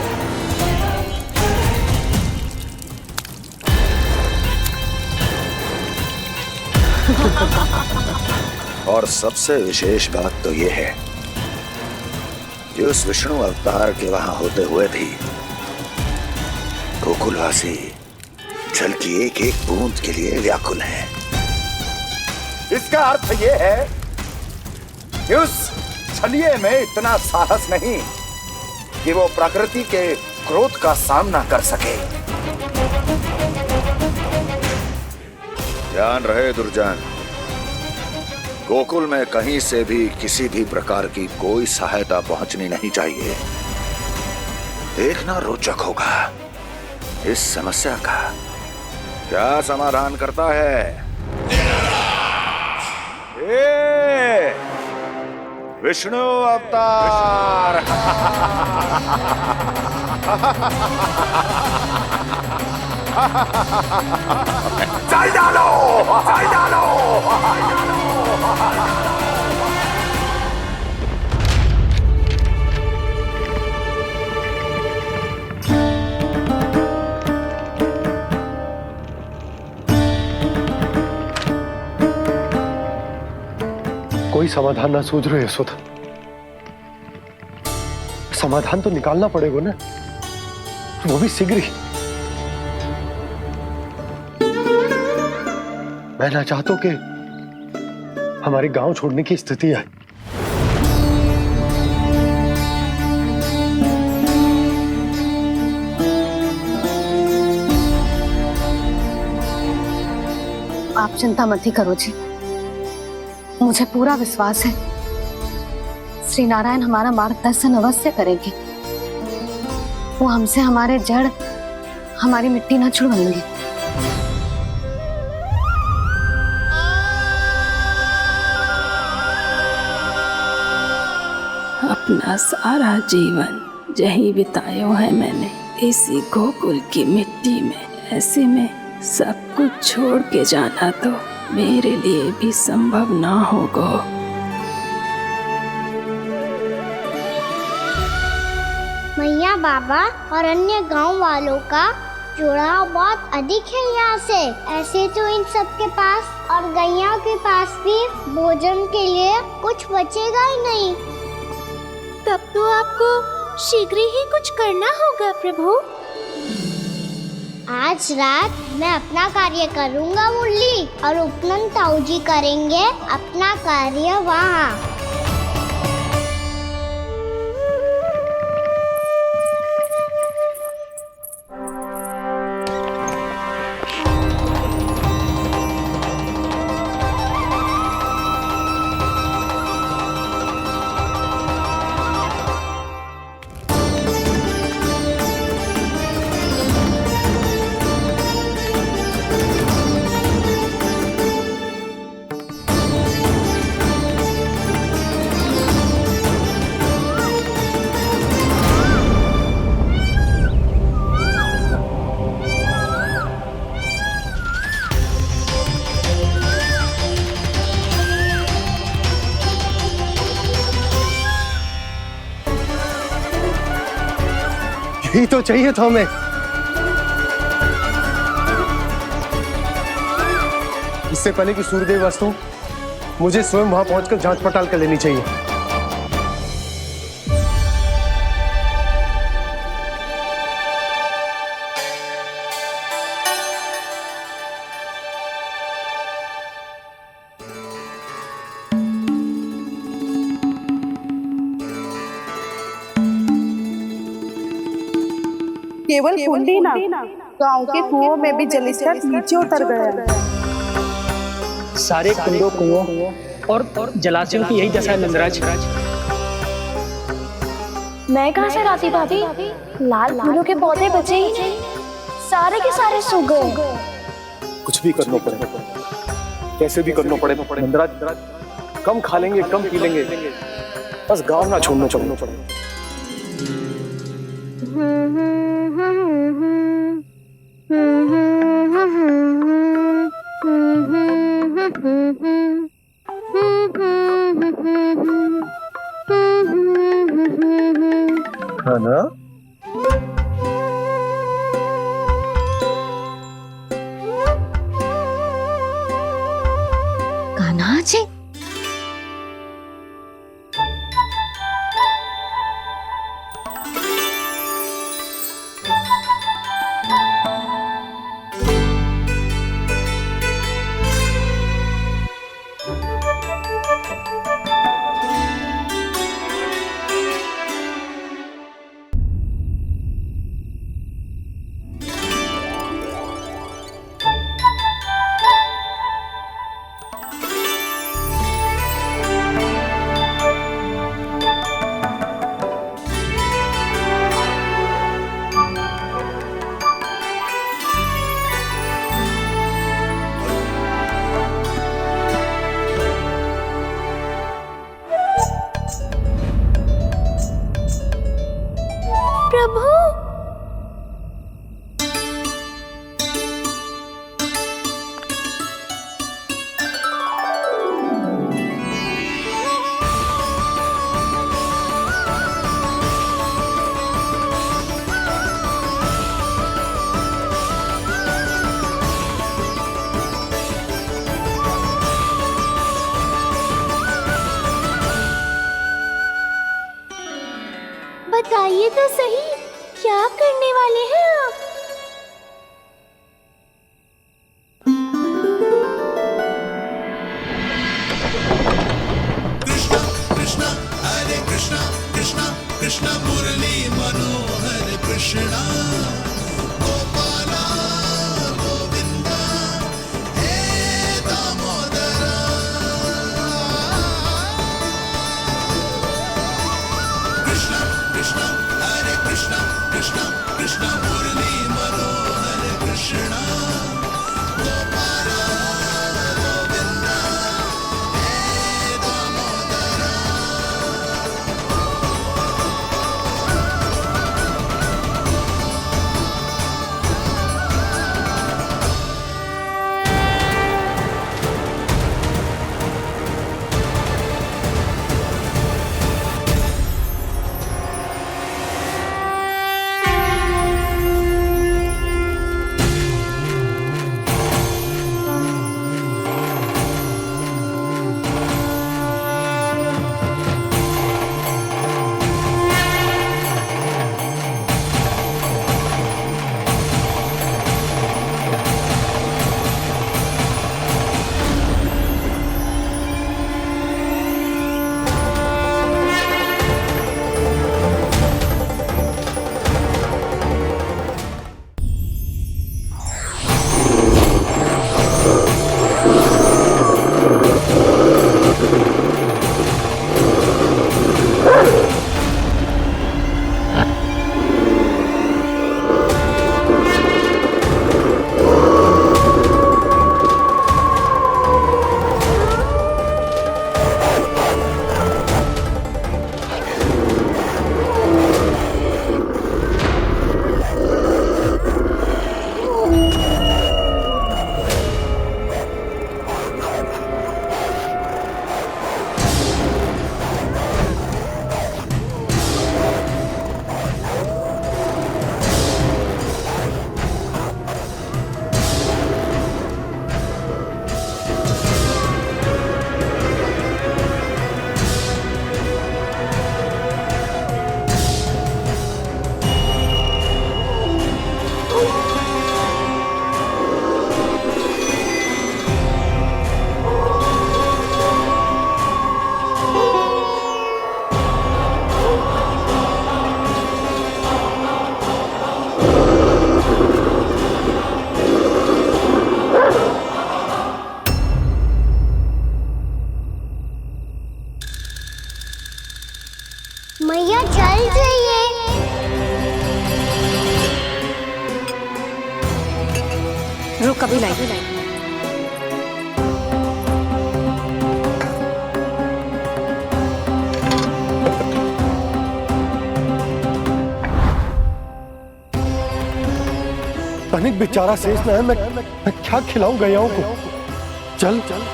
और सबसे विशेष बात तो यह है कि उस विष्णु अवतार के वहां होते हुए भी गोकुलवासी जल की एक एक बूंद के लिए व्याकुल हैं। इसका अर्थ यह है कि उस छलिए में इतना साहस नहीं कि वो प्रकृति के क्रोध का सामना कर सके। ध्यान रहे दुर्जन, गोकुल में कहीं से भी किसी भी प्रकार की कोई सहायता पहुंचनी नहीं चाहिए। देखना रोचक होगा इस समस्या का क्या समाधान करता है। विष्णु अवतार। चल डालो, चल डालो। कोई समाधान ना सूझ रहे यशोदा। समाधान तो निकालना पड़ेगा ना, वो भी शीघ्र ही। मैं ना चाहता हूं कि हमारे गांव छोड़ने की स्थिति आए। आप चिंता मत ही करो जी, मुझे पूरा विश्वास है श्री नारायण हमारा मार्गदर्शन अवश्य करेंगे। वो हमसे हमारे जड़, हमारी मिट्टी न छुड़वाएंगे। अपना सारा जीवन यही बिताया है मैंने, इसी गोकुल की मिट्टी में। ऐसे में सब कुछ छोड़ के जाना तो मेरे लिए भी संभव ना होगा। मैया बाबा और अन्य गांव वालों का जुड़ाव बहुत अधिक है यहाँ से। ऐसे तो इन सब के पास और गैया के पास भी भोजन के लिए कुछ बचेगा ही नहीं। तब तो आपको शीघ्र ही कुछ करना होगा प्रभु। आज रात मैं अपना कार्य करूँगा मुरली, और उपनंद ताऊ जी करेंगे अपना कार्य वहाँ। यही तो चाहिए था हमें। इससे पहले कि सूर्यदेव अस्त हो, मुझे स्वयं वहां पहुंचकर जांच पड़ताल कर लेनी चाहिए। केवल कुंडी ना, गांव के कुओं में भी जलस्तर नीचे उतर गया। सारे कुंडों, कुओं और जलाशयों की यही दशा है नंदराज। मैं कहाँ से लाती भाभी? लाल फूलों के पौधे बचे ही नहीं, सारे के सारे सूख गए। कुछ भी करना पड़ेगा, कैसे भी करना पड़ेगा नंदराज। कम खा लेंगे, कम पी लेंगे, बस गांव ना छोड़ना पड़ेगा। है ना? कान्हा जी, प्रभु, बताइए तो सही, क्या करने वाले हैं आप? कृष्णा हरे कृष्णा कृष्णा कृष्णा मुरली मनोहर कृष्णा गोपाला गोविंदा हे दामोदरा कृष्णा कृष्णा हरे कृष्णा कृष्णा कृष्णा मुरली मनोहर कृष्णा गोपाला गोविंदा हे दामोदरा मैया चल जाइए। रुक अभी लाई। तनिक बेचारा शेष न है, मैं क्या खिलाऊं गयाओं को। चल चल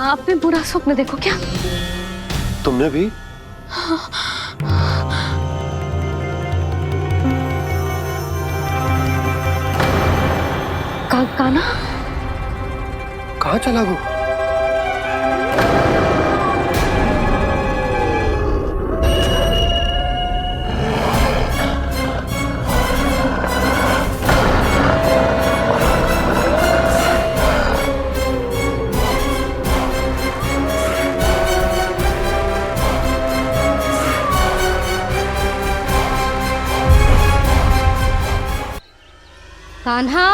आपने बुरा स्वप्न देखो क्या? तुमने भी? कान्हा कहाँ चला वो? कान्हा,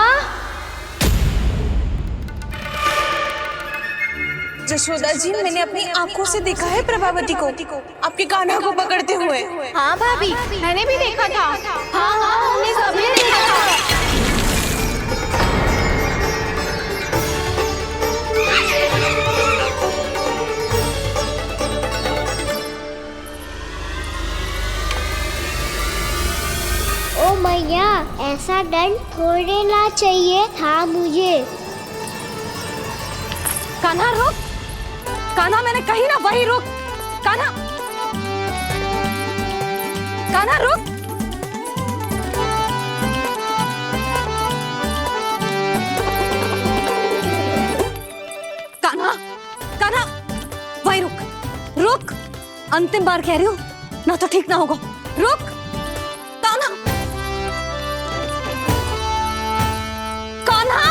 जशोदा जी, मैंने अपनी आंखों से देखा है प्रभावती को आपके कान्हा को पकड़ते हुए। हाँ भाभी, मैंने भी देखा था। हाँ हाँ, हमने सभी देखा था। ओ मैया, ऐसा दंड थोड़े ना चाहिए था मुझे। कान्हा रुक, कान्हा मैंने कही ना वही रुक। कान्हा, कान्हा रुक। कान्हा, कान्हा वहीं रुक, रुक। अंतिम बार कह रही हूँ, ना तो ठीक ना होगा। रुक कान्हा, कान्हा।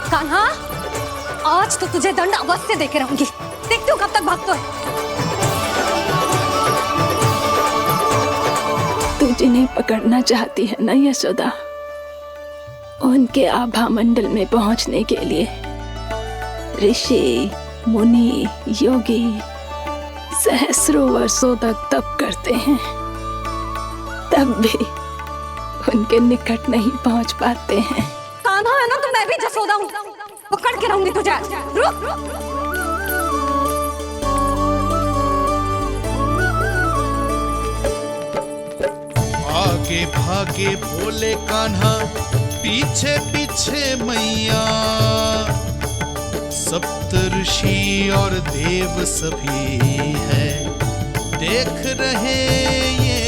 कान्हा, आज तो तुझे दंड अवश्य देके रहूंगी। देखती हूँ कब तक भागते हो। तू जिन्हें पकड़ना चाहती है ना यशोदा, उनके आभा मंडल में पहुंचने के लिए ऋषि, मुनि, योगी सहस्रों वर्षों तक तप करते हैं, तब भी उनके निकट नहीं पहुंच पाते हैं। कान्हा है ना, तो मैं भी जसोदा हूँ, पकड़ के रहूंगी तुझे। रुक। आगे भागे भोले कान्हा, पीछे पीछे मैया, सप्त ऋषि और देव सभी है देख रहे ये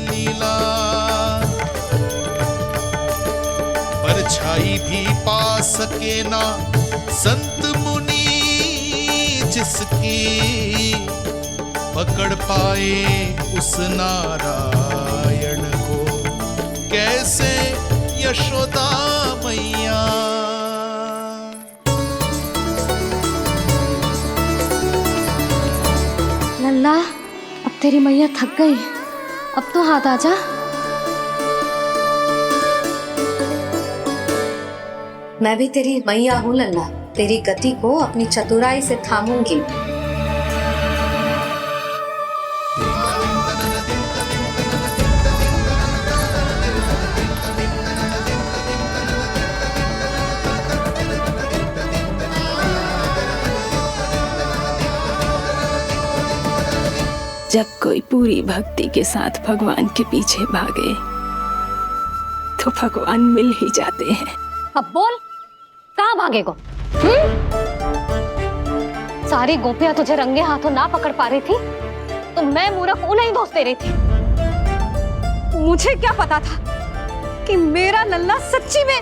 लीला। परछाई भी पा सके ना संत मुनि जिसकी, पकड़ पाए उस नारायण को कैसे यशोदा मैया। लल्ला, अब तेरी मैया थक गई, अब तो हाथ आजा। मैं भी तेरी मैया हूँ लल्ला, तेरी गति को अपनी चतुराई से थामूंगी। जब कोई पूरी भक्ति के साथ भगवान के पीछे भागे तो भगवान मिल ही जाते हैं। अब बोल, कहाँ भागेगो? सारी गोपियां तुझे रंगे हाथों ना पकड़ पा रही थी तो मैं मूर्ख उन्हें ही दोष दे रही थी। मुझे क्या पता था कि मेरा लल्ला सच्ची में।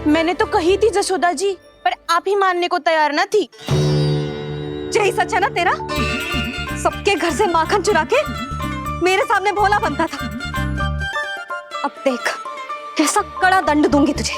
मैंने तो कही थी जसोदा जी, पर आप ही मानने को तैयार ना थी। यही सच है ना तेरा? सबके घर से माखन चुरा के मेरे सामने भोला बनता था। अब देख कैसा कड़ा दंड दूंगी तुझे।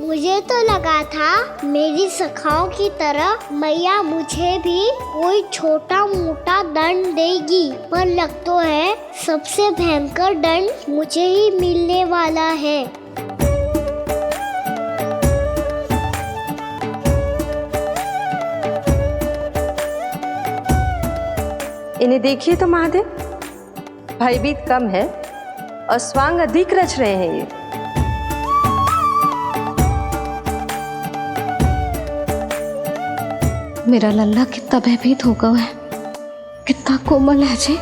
मुझे तो लगा था मेरी सखाओं की तरह मैया मुझे भी कोई छोटा मोटा दंड देगी, पर लग तो है सबसे भयंकर दंड मुझे ही मिलने वाला है। इन्हें देखिए तो महादेव, भयभीत कम है और स्वांग अधिक रच रहे हैं ये। मेरा लल्ला कितना भयभीत होगा है, कितना कोमल है जी।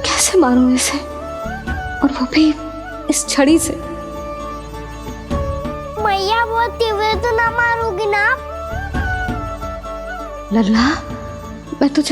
कैसे मारूं इसे, और वो भी इस छड़ी से। मैया बहुत तीव्र तो ना मारोगी ना? लल्ला, मैं तुझे